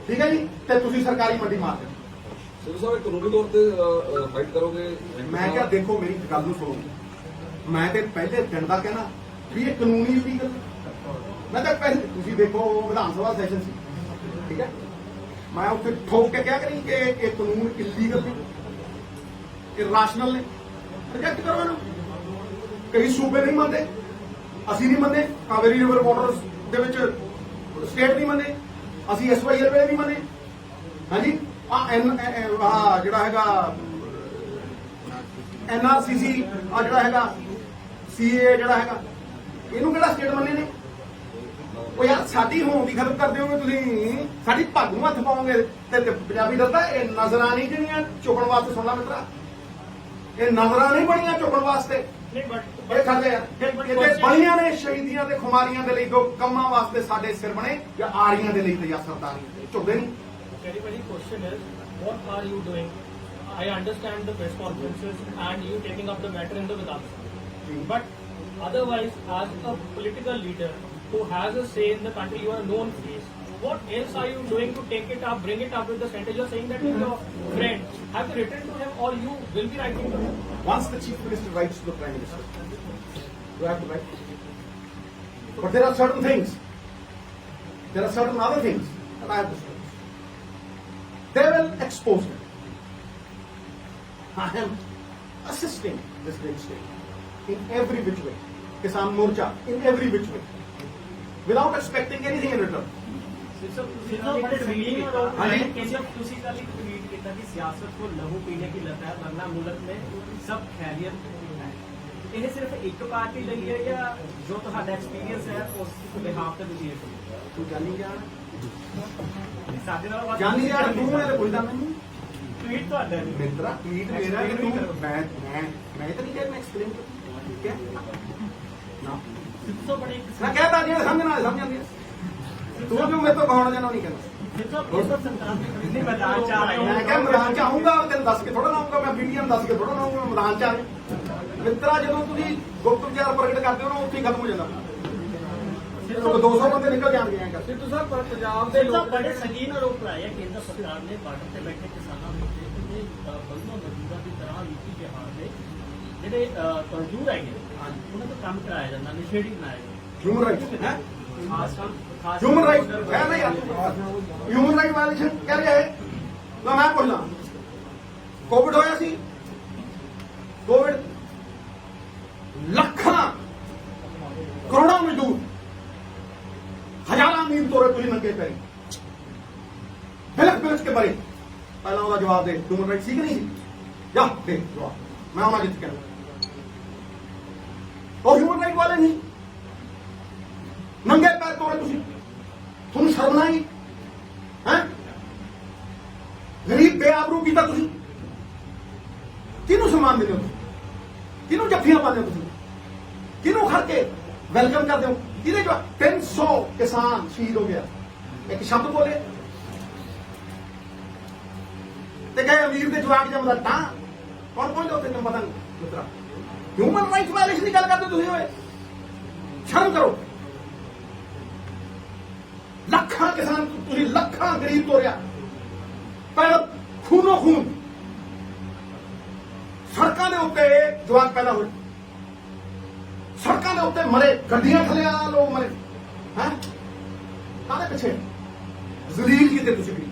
ਠੀਕ ਹੈ ਜੀ, ਤੇ ਤੁਸੀਂ ਸਰਕਾਰੀ ਮੰਡੀ ਮਾਰ ਰਹੇ ਹੋ। ਸਿੱਧੂ ਸਾਹਿਬ ਕਾਨੂੰਨੀ ਤੌਰ ਤੇ ਫਾਈਟ ਕਰੋਗੇ? ਮੈਂ ਕਿਹਾ ਦੇਖੋ ਮੇਰੀ ਗੱਲ ਨੂੰ ਸੁਣੋ, ਮੈਂ ਤੇ ਪਹਿਲੇ ਦਿਨ ਦਾ ਕਹਿਣਾ ਵੀ ਇਹ ਕਾਨੂੰਨੀ ਲੀਗਲ। ਮੈਂ ਤਾਂ ਪਹਿਲੇ ਤੁਸੀਂ ਦੇਖੋ ਵਿਧਾਨ ਸਭਾ ਸੈਸ਼ਨ ਸੀ, ਠੀਕ ਹੈ, ਮੈਂ ਉੱਥੇ ਠੋਕ ਕੇ ਕਿਹਾ ਕਰੀ ਕਿ ਇਹ ਕਾਨੂੰਨ ਇਲੀਗਲ ਨੇ, ਇਰੈਸ਼ਨਲ ਨੇ, ਰਿਜੈਕਟ ਕਰੋ ਇਹਨੂੰ। ਕਈ ਸੂਬੇ ਨਹੀਂ ਮੰਨਦੇ, ਅਸੀਂ ਨਹੀਂ ਮੰਨੇ। ਕਾਵੇਰੀ ਰਿਵਰ ਵਾਟਰਸ ਦੇ ਵਿੱਚ ਸਟੇਟ ਨਹੀਂ ਮੰਨੇ, ਅਸੀਂ SYL ਵੇਲੇ ਨਹੀਂ ਮੰਨੇ। ਹਾਂਜੀ ਜਿਹੜਾ ਹੈਗਾ NRCC ਜਿਹੜਾ ਹੈਗਾ CA ਜਿਹੜਾ ਹੈਗਾ, ਇਹਨੂੰ ਕਿਹੜਾ ਸਟੇਟ ਮੰਨੇ ਨੇ? ਉਹ ਯਾਰ ਸਾਡੀ ਹੋਂਦ ਦੀ ਖਤਮ ਕਰ ਦਿਓਗੇ ਤੁਸੀਂ, ਸਾਡੀ ਪੱਗ ਨੂੰ ਹੱਥ ਪਾਓਗੇ। ਤੇ ਪੰਜਾਬੀ ਦੱਸਦਾ ਇਹ ਨਜ਼ਰਾਂ ਨਹੀਂ ਜਿਹੜੀਆਂ ਚੁੱਕਣ ਵਾਸਤੇ, ਸੁਣ ਲਾ ਮਿੱਤਰਾ, ਇਹ ਨਜ਼ਰਾਂ ਨਹੀਂ ਬਣੀਆਂ ਚੁੱਕਣ ਵਾਸਤੇ। ਇਹ ਖਾਦੇ ਇਹ ਬਣੀਆਂ ਨੇ ਸ਼ਹੀਦੀਆਂ ਤੇ ਖੁਮਾਰੀਆਂ ਦੇ ਲਈ, ਜੋ ਕੰਮਾਂ ਵਾਸਤੇ ਸਾਡੇ ਸਿਰ ਬਣੇ, ਜਾਂ ਆਰੀਆਂ ਦੇ ਲਈ ਤੇ ਜਾਂ ਸਰਦਾਰੀਆਂ ਝੁਕਦੇ ਨਹੀਂ। Question is, what are you doing? I understand the press conferences and you taking up the matter in the Vidhan Sabha. But otherwise, as a political leader who has a say in the country, you are a known face. What else are you doing to take it up, bring it up with the center? You're saying that with your friend. Have you written to him or you will be writing to him? Once the Chief Minister writes to the Prime Minister, you have to write. But there are certain things, there are certain other things that I have to say. They will expose them. I am assisting this great state in every which way. Kisan Morcha, in every which way. Without expecting anything in return. ਤੁਸੀਂ ਕੱਲ ਇੱਕ tweet ਕੀਤਾ ਕਿ ਸਿਆਸਤ ਕੋ ਲਹੂ ਪੀਣੇ ਕੀ ਲਤ ਹੈ, ਵਰਨਾ ਮੁਲਕ ਮੇਂ ਸਭ ਖੈਰੀਅਤ ਹੈ। ਇਹ ਸਿਰਫ ਇੱਕ ਪਾਰਟੀ ਲਈ ਹੈ ਜਾਂ ਜੋ ਤੁਹਾਡਾ ਐਕਸਪੀਰੀਅੰਸ ਹੈ ਉਸ ਬਿਹਾਫ ਤੇ ਤੁਸੀਂ ਤੂੰ ਜਾਣੀ ਜਾਣ ਸਾਡੇ ਨਾਲ ਜਾਣੀ ਜਾਣ ਤੂੰ ਮੇਰੇ ਕੋਈ ਦਾ ਮੈਨੂੰ ਟਵੀਟ ਤੁਹਾਡਾ ਨਹੀਂ ਮਿੱਤਰਾ, ਟਵੀਟ ਮੇਰਾ ਕਿ ਤੂੰ ਮੈਂ ਤਾਂ ਨਹੀਂ ਕਹਿ, ਮੈਂ ਐਕਸਪਲੇਨ ਕਰ, ਠੀਕ ਹੈ ਨਾ। ਸਿੱਧੂ ਬੜੇ ਮੈਂ ਕਹਤਾ ਜਿਹੜਾ ਸਮਝਣਾ ਸਮਝ ਜਾਂਦੀ ਹੈ। ਤੂੰ ਜੋ ਮੇਰੇ ਤੋਂ ਕਹਾਉਣਾ ਜਾਣਾ ਨਹੀਂ ਕਹਿੰਦਾ। ਨਹੀਂ ਮੈਦਾਨ ਚ ਆ ਰਹੇ ਮੈਂ ਕਿਹਾ ਮੈਦਾਨ ਚ ਆਊਂਗਾ, ਤੈਨੂੰ ਦੱਸ ਕੇ ਥੋੜਾ ਨਾ ਆਊਂਗਾ, ਮੈਂ ਵੀਡੀਓ ਨੂੰ ਦੱਸ ਕੇ ਥੋੜਾ ਨਾ ਆਊਂਗਾ, ਮੈਦਾਨ ਚ ਆ ਮਿੱਤਰਾ। ਜਦੋਂ ਤੁਸੀਂ ਗੁਪਤ ਵਿਚਾਰ ਪ੍ਰਗਟ ਕਰਦੇ ਹੋ ਨਾ, ਉੱਥੇ ਹੀ ਖਤਮ ਹੋ ਜਾਂਦਾ। 200 ਬੰਦੇ ਨਿਕਲ ਜਾਣਗੇ ਐਂ ਕਰ। ਸਿੱਧੂ ਸਾਹਿਬ ਪੰਜਾਬ ਦੇ ਲੋਕ ਬੜੇ ਸੰਗੀਨ ਆਰੋਪ ਲਾਏ ਆ ਕੇਂਦਰ ਸਰਕਾਰ ਨੇ ਬਾਰਡਰ ਤੇ ਬੈਠੇ ਕਿਸਾਨਾਂ ਦੇ ਉੱਤੇ, ਬੰਦੋਂ ਮਜ਼ਦੂਰਾਂ ਦੀ ਤਰ੍ਹਾਂ ਨੀਤੀ ਬਿਹਾਰ ਦੇ ਜਿਹੜੇ ਮਜ਼ਦੂਰ ਹੈਗੇ ਉਹਨਾਂ ਤੋਂ ਕੰਮ ਕਰਾਇਆ ਜਾਂਦਾ, ਨਸ਼ੇੜੀ ਬਣਾਇਆ ਜਾਂਦਾ। ਹਿਊਮਨ ਰਾਈਟ ਹੈ, ਖਾਸ ਹਿਊਮਨ ਰਾਈਟ ਹੈ ਨਾ ਯਾਰ, ਹਿਊਮਨ ਰਾਈਟ ਵਾਇਲੇਸ਼ਨ ਕਹਿ ਰਿਹਾ ਹੈ ਨਾ। ਮੈਂ ਪੁੱਛਣਾ, ਕੋਵਿਡ ਹੋਇਆ ਸੀ, ਕੋਵਿਡ ਲੱਖਾਂ ਕਰੋੜਾਂ ਮਜ਼ਦੂਰ ਹਜ਼ਾਰਾਂ मील ਤੋਰੇ ਤੁਸੀਂ ਨੰਗੇ ਪੈਰੀ ਬਿਲਕ ਬਿਲਕ ਕੇ ਮਰੇ। ਪਹਿਲਾਂ ਉਹਦਾ ਜਵਾਬ ਦੇ, ਹਿਊਮਨ ਰਾਈਟ ਸੀ ਕਿ ਨਹੀਂ ਸੀ? ਜਾ ਦੇ ਜਵਾਬ, ਮੈਂ ਆਉਣਾ ਜਿੱਥੇ ਕਹਿੰਦਾ। ਉਹ ਹਿਊਮਨ ਰਾਈਟ ਵਾਲੇ ਨਹੀਂ, ਨੰਗੇ ਪੈਰ ਤੋੜੇ ਤੁਸੀਂ, ਤੁਹਾਨੂੰ ਸ਼ਰਮ ਨਾ ਆਈ ਹੈ? ਗਰੀਬ ਬੇਆਬਰੂ ਕੀਤਾ ਤੁਸੀਂ। ਕਿਹਨੂੰ ਸਨਮਾਨ ਦਿੰਦੇ ਹੋ ਤੁਸੀਂ? ਕਿਹਨੂੰ ਜੱਫੀਆਂ ਪਾਉਂਦੇ ਹੋ ਤੁਸੀਂ? ਕਿਹਨੂੰ ਖੜ ਕੇ ਵੈਲਕਮ ਕਰਦੇ ਹੋ? ਕਿਹਦੇ ਜੋ 300 ਕਿਸਾਨ ਸ਼ਹੀਦ ਹੋ ਗਿਆ, ਇੱਕ ਸ਼ਬਦ ਬੋਲੇ ਤੇ ਕਹੇ ਅਮੀਰ ਦੇ ਜਵਾਕ ਜੰਮਦਾ ਤਾਂ ਕੌਣ ਪਹੁੰਚਦਾ ਉੱਥੇ? ਤੈਨੂੰ ਪਤਾ ਨਹੀਂ ਮਿੱਤਰਾ, ਹਿਊਮਨ ਰਾਈਟਸ ਵਾਇਲੇਸ਼ਨ ਦੀ ਗੱਲ ਕਰਦੇ ਤੁਸੀਂ ਹੋਏ, ਸ਼ਰਮ ਕਰੋ। ਲੱਖਾਂ ਕਿਸਾਨ, ਤੁਸੀਂ ਲੱਖਾਂ ਗਰੀਬ ਤੋਰਿਆ, ਪਹਿਲਾਂ ਖੂਨੋ ਖੂਨ ਸੜਕਾਂ ਦੇ ਉੱਤੇ ਜਵਾਕ ਪੈਦਾ ਹੋਏ, ਸੜਕਾਂ ਦੇ ਉੱਤੇ ਮਰੇ, ਗੱਡੀਆਂ ਥੱਲੇ ਆ ਲੋਕ ਮਰੇ, ਹੈ ਕਾਹਦੇ ਪਿੱਛੇ? ਜ਼ਲੀਲ ਕੀਤੇ ਤੁਸੀਂ ਵੀ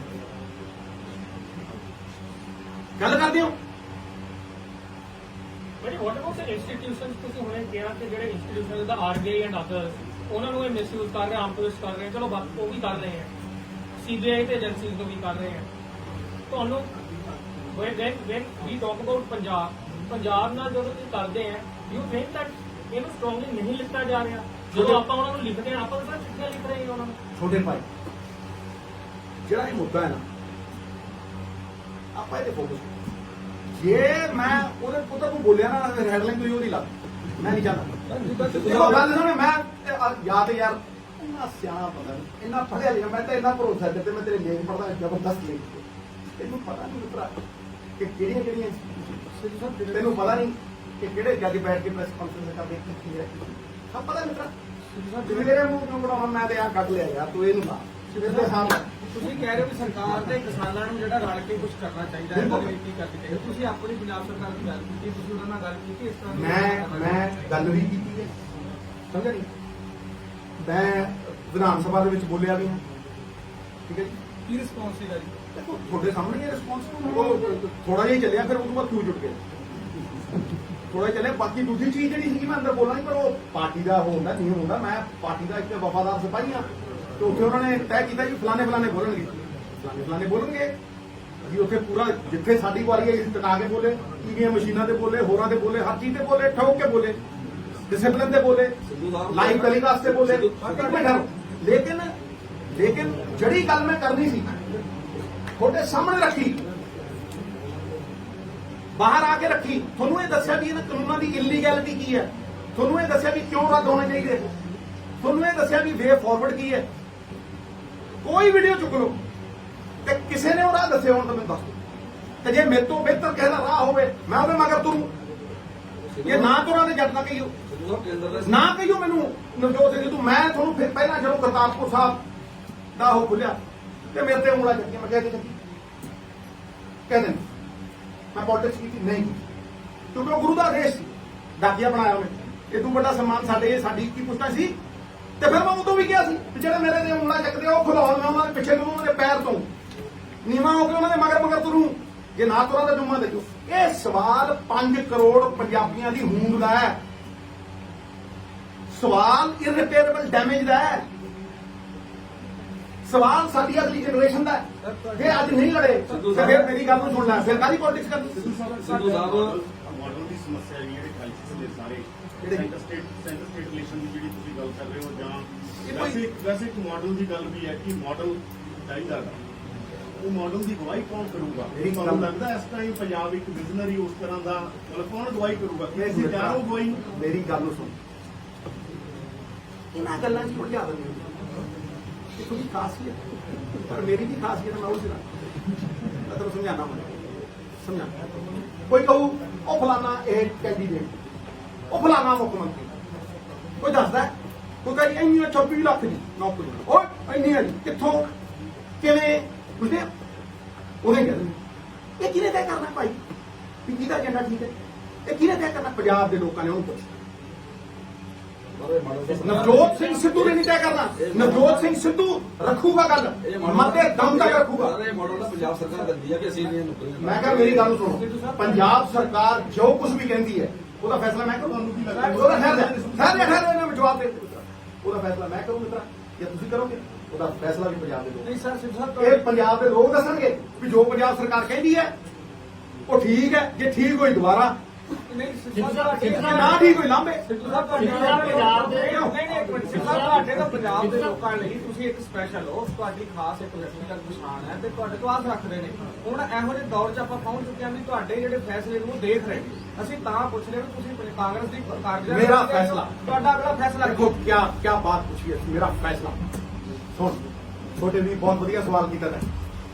ਗੱਲ ਕਰਦੇ ਹੋ। But what about the institutions? ਤੁਸੀਂ ਹੁਣੇ ਕਿਹਾ ਕਿ ਜਿਹੜੇ institutions the RBI and others, ਉਹਨਾਂ ਨੂੰ ਇਹ ਮਿਸਯੂਜ਼ ਕਰ ਰਹੇ, ਆਮ ਪੁਲਿਸ ਕਰ ਰਹੇ, ਚਲੋ ਉਹ ਵੀ ਕਰ ਰਹੇ ਹੈ, CBI ਤੇ ਏਜੰਸੀਜ਼ ਨੂੰ ਵੀ ਕਰ ਰਹੇ ਹੈ। ਤੁਹਾਨੂੰ when we talk about Punjab ਨਾਲ ਜਦੋਂ ਤੁਸੀਂ ਕਰਦੇ ਹੈ, you think that ਇਹਨੂੰ strongly ਨਹੀਂ ਲਿਖਿਆ ਜਾ ਰਿਹਾ? ਜਦੋਂ ਆਪਾਂ ਉਹਨਾਂ ਨੂੰ ਲਿਖਦੇ ਹਾਂ, ਆਪਾਂ ਤਾਂ ਚਿੱਠੀਆਂ ਲਿਖ ਰਹੇ ਹਾਂ ਉਹਨਾਂ ਨੂੰ। ਛੋਟੇ ਭਾਈ, ਜਿਹੜਾ ਇਹ ਮੁੱਦਾ ਹੈ ਨਾ, ਆਪਾਂ ਇਹਦੇ ਫੋਕਸ, ਜੇ ਮੈਂ ਉਹਦੇ ਪੁੱਤਰ ਨੂੰ ਬੋਲਿਆ ਨਾ ਹੈਡਲਾਈਨ ਕੋਈ ਉਹਦੀ ਲੱਗ, ਮੈਂ ਨਹੀਂ ਚਾਹਦਾ। ਦੇਖੋ ਗੱਲ ਸੁਣ, ਮੈਂ ਯਾਦ ਯਾਰ ਇੰਨਾ ਸਿਆਣਾ ਪਤਾ ਨਹੀਂ, ਇੰਨਾ ਪੜਿਆ ਲਿਖਿਆ, ਮੈਂ ਤਾਂ ਇੰਨਾ ਭਰੋਸਾ ਤੇ ਮੈਂ ਤੇਰੇ ਲੇਖ ਪੜਦਾ, ਜ਼ਬਰਦਸਤ ਲੇਖ, ਤੈਨੂੰ ਪਤਾ ਨਹੀਂ ਮਿੱਤਰਾ ਕਿ ਕਿਹੜੀਆਂ ਕਿਹੜੀਆਂ, ਤੈਨੂੰ ਪਤਾ ਨਹੀਂ ਕਿ ਕਿਹੜੇ ਜੱਜ ਬੈਠ ਕੇ ਪ੍ਰੈਸ ਕਾਨਫਰੰਸ ਕਰਦੇ ਕੀ ਹੈ, ਸਭ ਪਤਾ ਮਿੱਤਰਾ। ਤੁਸੀਂ ਮੇਰੇ ਮੂੰਹ ਕਿਉਂ ਬਣਾਉਣਾ? ਮੈਂ ਤੇ ਆ ਕੱਢ ਲਿਆ ਯਾਰ, ਤੂੰ ਇਹਨੂੰ ਲਾ ਸਿੱਧੇ ਸਾਹਮਣੇ। ਤੁਸੀਂ ਕਹਿ ਰਹੇ ਹੋ ਕਿ ਸਰਕਾਰ ਤੇ ਕਿਸਾਨਾਂ ਨੂੰ ਜਿਹੜਾ ਰਲ ਕੇ ਕੁਝ ਕਰਨਾ ਚਾਹੀਦਾ ਹੈ, ਕੀ ਕਰਨੀ ਚਾਹੀਦੀ। ਤੁਸੀਂ ਆਪਣੀ ਪੰਜਾਬ ਸਰਕਾਰ ਦੀ ਗੱਲ ਕੀਤੀ, ਤੁਸੀਂ ਉਹਨਾਂ ਨਾਲ ਗੱਲ ਕੀਤੀ ਇਸ ਤਰ੍ਹਾਂ ਮੈਂ ਗੱਲ ਵੀ ਕੀਤੀ ਹੈ, ਸਮਝਿਆ ਨਹੀਂ? ਮੈਂ ਵਿਧਾਨ ਸਭਾ ਦੇ ਵਿੱਚ ਬੋਲਿਆ ਵੀ ਹਾਂ, ਠੀਕ ਹੈ ਜੀ। ਕੀ ਰਿਸਪੌਂਸ ਸੀਗਾ ਜੀ? ਦੇਖੋ ਤੁਹਾਡੇ ਸਾਹਮਣੇ ਇਹ ਰਿਸਪੌਂਸ ਥੋੜਾ ਜਿਹਾ ਹੀ ਚੱਲਿਆ, ਫਿਰ ਉਦੋਂ ਬਾਅਦ ਕਿਉਂ ਜੁਟ ਗਿਆ, ਥੋੜਾ ਚੱਲਿਆ। ਬਾਕੀ ਦੂਜੀ ਚੀਜ਼ ਜਿਹੜੀ ਸੀਗੀ ਮੈਂ ਅੰਦਰ ਬੋਲਣਾ ਨਹੀਂ, ਪਰ ਉਹ ਪਾਰਟੀ ਦਾ ਉਹ ਹੁੰਦਾ ਨਹੀਂ ਹੁੰਦਾ, ਮੈਂ ਪਾਰਟੀ ਦਾ ਇੱਕ ਵਫਾਦਾਰ ਸਿਪਾਹੀ ਹਾਂ, ਤੇ ਉੱਥੇ ਉਹਨਾਂ ਨੇ ਤੈਅ ਕੀਤਾ ਜੀ ਫਲਾਣੇ ਬੋਲਣਗੇ, ਫਲਾਣੇ ਬੋਲਣਗੇ। ਅਸੀਂ ਉੱਥੇ ਪੂਰਾ ਜਿੱਥੇ ਸਾਡੀ ਵਾਰੀ ਹੈ ਟਕਾ ਕੇ ਬੋਲੇ, ਟੀਵੀਆਂ ਮਸ਼ੀਨਾਂ ਤੇ ਬੋਲੇ, ਹੋਰਾਂ ਤੇ ਬੋਲੇ, ਹਰ ਚੀਜ਼ ਤੇ ਬੋਲੇ, ਠੋਕ ਕੇ ਬੋਲੇ, ਡਿਸਿਪਲਿਨ ਤੇ ਬੋਲੇ, ਲਾਈਵ ਟੈਲੀਕਾਸਟ ਤੇ ਬੋਲੇ। ਲੇਕਿਨ ਜਿਹੜੀ ਗੱਲ ਮੈਂ ਕਰਨੀ ਸੀ ਤੁਹਾਡੇ ਸਾਹਮਣੇ ਰੱਖੀ, ਬਾਹਰ ਆ ਕੇ ਰੱਖੀ। ਤੁਹਾਨੂੰ ਇਹ ਦੱਸਿਆ ਵੀ ਇਹਨਾਂ ਕਾਨੂੰਨਾਂ ਦੀ ਇਲੀਗੈਲਿਟੀ ਕੀ ਹੈ, ਤੁਹਾਨੂੰ ਇਹ ਦੱਸਿਆ ਵੀ ਕਿਉਂ ਰੱਦ ਹੋਣੇ ਚਾਹੀਦੇ, ਤੁਹਾਨੂੰ ਇਹ ਦੱਸਿਆ ਵੀ ਵੇ ਫਾਰਵਰਡ ਕੀ ਹੈ। ਕੋਈ ਵੀਡੀਓ ਚੁੱਕ ਲਓ ਤੇ ਕਿਸੇ ਨੇ ਉਹ ਰਾਹ ਦੱਸਿਆ ਹੁਣ ਤਾਂ ਮੈਨੂੰ ਦੱਸ ਦਿਓ, ਤੇ ਜੇ ਮੇਰੇ ਤੋਂ ਬਿਹਤਰ ਕਿਸੇ ਦਾ ਰਾਹ ਹੋਵੇ ਮੈਂ ਉਹਦੇ ਮਗਰ ਤੁਰੂ। ਜੇ ਨਾ ਤੁਰਾਂ ਤੇ ਜੱਟ ਨਾ ਕਹੀਓ, ਨਾ ਕਹੀਓ ਮੈਨੂੰ ਨਵਜੋਤ ਸਿੰਘ ਤੂੰ। ਮੈਂ ਤੁਹਾਨੂੰ ਫਿਰ ਪਹਿਲਾਂ ਜਦੋਂ ਕਰਤਾਰਪੁਰ ਸਾਹਿਬ ਦਾ ਉਹ ਖੁੱਲਿਆ ਤੇ ਮੇਰੇ ਤੇ ਉਂਗਲਾਂ ਚੱਕੀਆਂ, ਮੈਂ ਕਹਿ ਕੇ ਕਹਿੰਦੇ ਮੈਂ ਪੋਲਿਟਿਕਸ ਕੀਤੀ ਨਹੀਂ, ਕਿਉਂਕਿ ਉਹ ਗੁਰੂ ਦਾ ਆਦੇਸ਼ ਸੀ, ਦਾਤੀਆ ਬਣਾਇਆ ਉਹਨੇ। ਇਹ ਤੋਂ ਵੱਡਾ ਸਨਮਾਨ ਸਾਡੀ ਕੀ ਪੁੱਛਣਾ ਸੀ? ਤੇ ਫਿਰ ਮੈਂ ਉਦੋਂ ਵੀ ਕਿਹਾ ਸੀ ਜਿਹੜੇ ਮੇਰੇ ਤੇ ਉਂਗਲਾਂ ਚੱਕਦੇ ਉਹ ਖੁਲਾਉਣ, ਮੈਂ ਉਹਨਾਂ ਦੇ ਪਿੱਛੇ ਨੂੰ, ਉਹਨਾਂ ਦੇ ਪੈਰ ਤੋਂ ਨੀਵਾਂ ਹੋ ਕੇ ਉਹਨਾਂ ਦੇ ਮਗਰ ਤੁਰੂ। ਜੇ ਨਾ ਤੁਰਾਂ ਤਾਂ ਜੁਮਾ ਦੇਖੋ। ਇਹ ਸਵਾਲ 5 ਕਰੋੜ ਪੰਜਾਬੀਆਂ ਦੀ ਹੋਂਦ ਦਾ ਹੈ, ਸਵਾਲ ਇਰਰਿਪੇਅਰੇਬਲ ਡੈਮੇਜ ਦਾ ਹੈ, ਸਵਾਲ ਸਾਡੀ ਅਗਲੀ ਜਨਰੇਸ਼ਨ ਦਾ ਹੈ। ਜੇ ਅੱਜ ਨਹੀਂ ਲੜੇ ਤੇ ਫਿਰ ਮੇਰੀ ਗੱਲ ਨੂੰ ਸੁਣ ਲੈ, ਫਿਰ ਕਾਹਦੀ ਪੋਲਿਟਿਕਸ ਕਰਨੀ? ਸਿੱਧੂ ਸਾਹਿਬ ਮਾਡਲ ਦੀ ਸਮੱਸਿਆ ਹੈਗੀ, ਜਿਹੜੇ ਕ੍ਰਾਈਸਿਸ ਨੇ ਸਾਰੇ ਸੈਂਟਰ ਸਟੇਟ ਰਿਲੇਸ਼ਨ ਦੀ ਜਿਹੜੀ ਤੁਸੀਂ ਗੱਲ ਕਰ ਰਹੇ ਹੋ, ਜਾਂ ਵੈਸੇ ਇੱਕ ਮਾਡਲ ਦੀ ਗੱਲ ਵੀ ਹੈ ਕਿ ਮਾਡਲ ਚਾਹੀਦਾ ਹੈ, ਉਹ ਮਾਡਲ ਦੀ ਅਗਵਾਈ ਕੌਣ ਕਰੂਗਾ? ਤੁਹਾਨੂੰ ਲੱਗਦਾ ਇਸ ਟਾਈਮ ਪੰਜਾਬ ਇੱਕ ਵਿਜ਼ਨਰੀ ਉਸ ਤਰ੍ਹਾਂ ਦਾ, ਮਤਲਬ ਕੌਣ ਅਗਵਾਈ ਕਰੂਗਾ? ਕਿਸੇ ਤਿਆਰ ਹੋ ਅਗਵਾਈ? ਮੇਰੀ ਗੱਲ ਨੂੰ ਸੁਣ, ਇਹਨਾਂ ਗੱਲਾਂ 'ਚ ਉਲਝਾ ਦਿੰਦੇ ਇਹ ਤੁਹਾਡੀ ਖਾਸੀਅਤ, ਪਰ ਮੇਰੀ ਵੀ ਖਾਸੀਅਤ ਮੈਂ ਉਹ ਮੈਂ ਤੁਹਾਨੂੰ ਸਮਝਾਣਾ ਕੋਈ ਕਹੂ ਉਹ ਫਲਾਨਾ ਇਹ ਕੈਂਡੀਡੇਟ, ਉਹ ਫਲਾਨਾ ਮੁੱਖ ਮੰਤਰੀ, ਕੋਈ ਦੱਸਦਾ, ਕੋਈ ਕਹੇ ਇੰਨੀ 26 ਲੱਖ ਦੀ ਨੌਕਰੀ, ਉਹ ਇੰਨੀ ਹੈ ਕਿੱਥੋਂ ਕਿਵੇਂ ਬੁਝਦੇ ਉਹਨੇ ਕਹਿੰਦੇ ਇਹ ਕਿਹਨੇ ਤੈਅ ਕਰਨਾ ਭਾਈ ਵੀ ਕਿਹਦਾ ਏਜੰਡਾ ਠੀਕ ਹੈ? ਇਹ ਕਿਹਨੇ ਤੈਅ ਕਰਨਾ? ਪੰਜਾਬ ਦੇ ਲੋਕਾਂ ਨੇ ਉਹਨੂੰ ਪੁੱਛਿਆ। ਨਵਜੋਤ ਸਿੰਘ ਸਿੱਧੂ ਨੇ ਨਹੀਂ ਤੈਅ ਕਰਨਾ। ਨਵਜੋਤ ਸਿੰਘ ਸਿੱਧੂ ਰੱਖੂਗਾ ਗੱਲ, ਮਤੇ ਦਮ ਤੱਕ ਰੱਖੂਗਾ। ਇਹ ਮਾਡਲ ਤਾਂ ਪੰਜਾਬ ਸਰਕਾਰ ਦਿੰਦੀ ਹੈ ਕਿ ਅਸੀਂ ਨਹੀਂ ਨੌਕਰੀਆਂ। ਮੈਂ ਕਿਹਾ ਮੇਰੀ ਗੱਲ ਸੁਣੋ, ਪੰਜਾਬ ਸਰਕਾਰ ਜੋ ਕੁਝ ਵੀ ਕਹਿੰਦੀ ਹੈ ਉਹਦਾ ਫੈਸਲਾ ਮੈਂ ਕਰੂੰ। ਤੁਹਾਨੂੰ ਕੀ ਲੱਗਦਾ? ਉਹਦਾ ਖੈਰ ਮੈਂ ਜਵਾਬ ਦੇ, ਉਹਦਾ ਫੈਸਲਾ ਮੈਂ ਕਰੂੰ ਮਿੱਤਰਾ, ਜਾਂ ਤੁਸੀਂ ਕਰੋਗੇ? ਉਹਦਾ ਫੈਸਲਾ ਵੀ ਪੰਜਾਬ ਦੇ ਲੋਕ, ਨਹੀਂ ਸਰ, ਇਹ ਪੰਜਾਬ ਦੇ ਲੋਕ ਦੱਸਣਗੇ। ਵੀ ਜੋ ਪੰਜਾਬ ਸਰਕਾਰ ਕਹਿੰਦੀ ਹੈ ਉਹ ਠੀਕ ਹੈ, ਜੇ ਠੀਕ ਹੋਈ ਦੁਬਾਰਾ, ਨਹੀਂ ਜੇ ਨਾ ਠੀਕ ਹੋਈ ਲਾਂਭੇ। ਪੰਜਾਬ ਦੇ ਤੁਹਾਡੇ ਤਾਂ ਪੰਜਾਬ ਦੇ ਲੋਕਾਂ ਲਈ ਤੁਸੀਂ ਇੱਕ ਸਪੈਸ਼ਲ ਹੋ, ਤੁਹਾਡੀ ਖਾਸ ਇੱਕ ਪੋਲੀਟੀਕਲ ਪਛਾਣ ਹੈ ਤੇ ਤੁਹਾਡੇ ਤੋਂ ਆਸ ਰੱਖਦੇ ਨੇ। ਹੁਣ ਇਹੋ ਜਿਹੇ ਦੌਰ 'ਚ ਆਪਾਂ ਪਹੁੰਚ ਚੁੱਕੇ ਹਾਂ ਵੀ ਤੁਹਾਡੇ ਜਿਹੜੇ ਫੈਸਲੇ ਨੂੰ ਦੇਖ ਰਹੇ ਨੇ। ਅਸੀਂ ਤਾਂ ਪੁੱਛ ਰਹੇ ਵੀ ਤੁਸੀਂ ਕਾਂਗਰਸ ਦੀ ਕਾਰਜਕਾਰੀ ਮੇਰਾ ਫੈਸਲਾ, ਤੁਹਾਡਾ ਅਗਲਾ ਫੈਸਲਾ देखो क्या क्या बात पूछी है, मेरा फैसला सुन। छोटे भी बहुत बढ़िया सवाल किया है,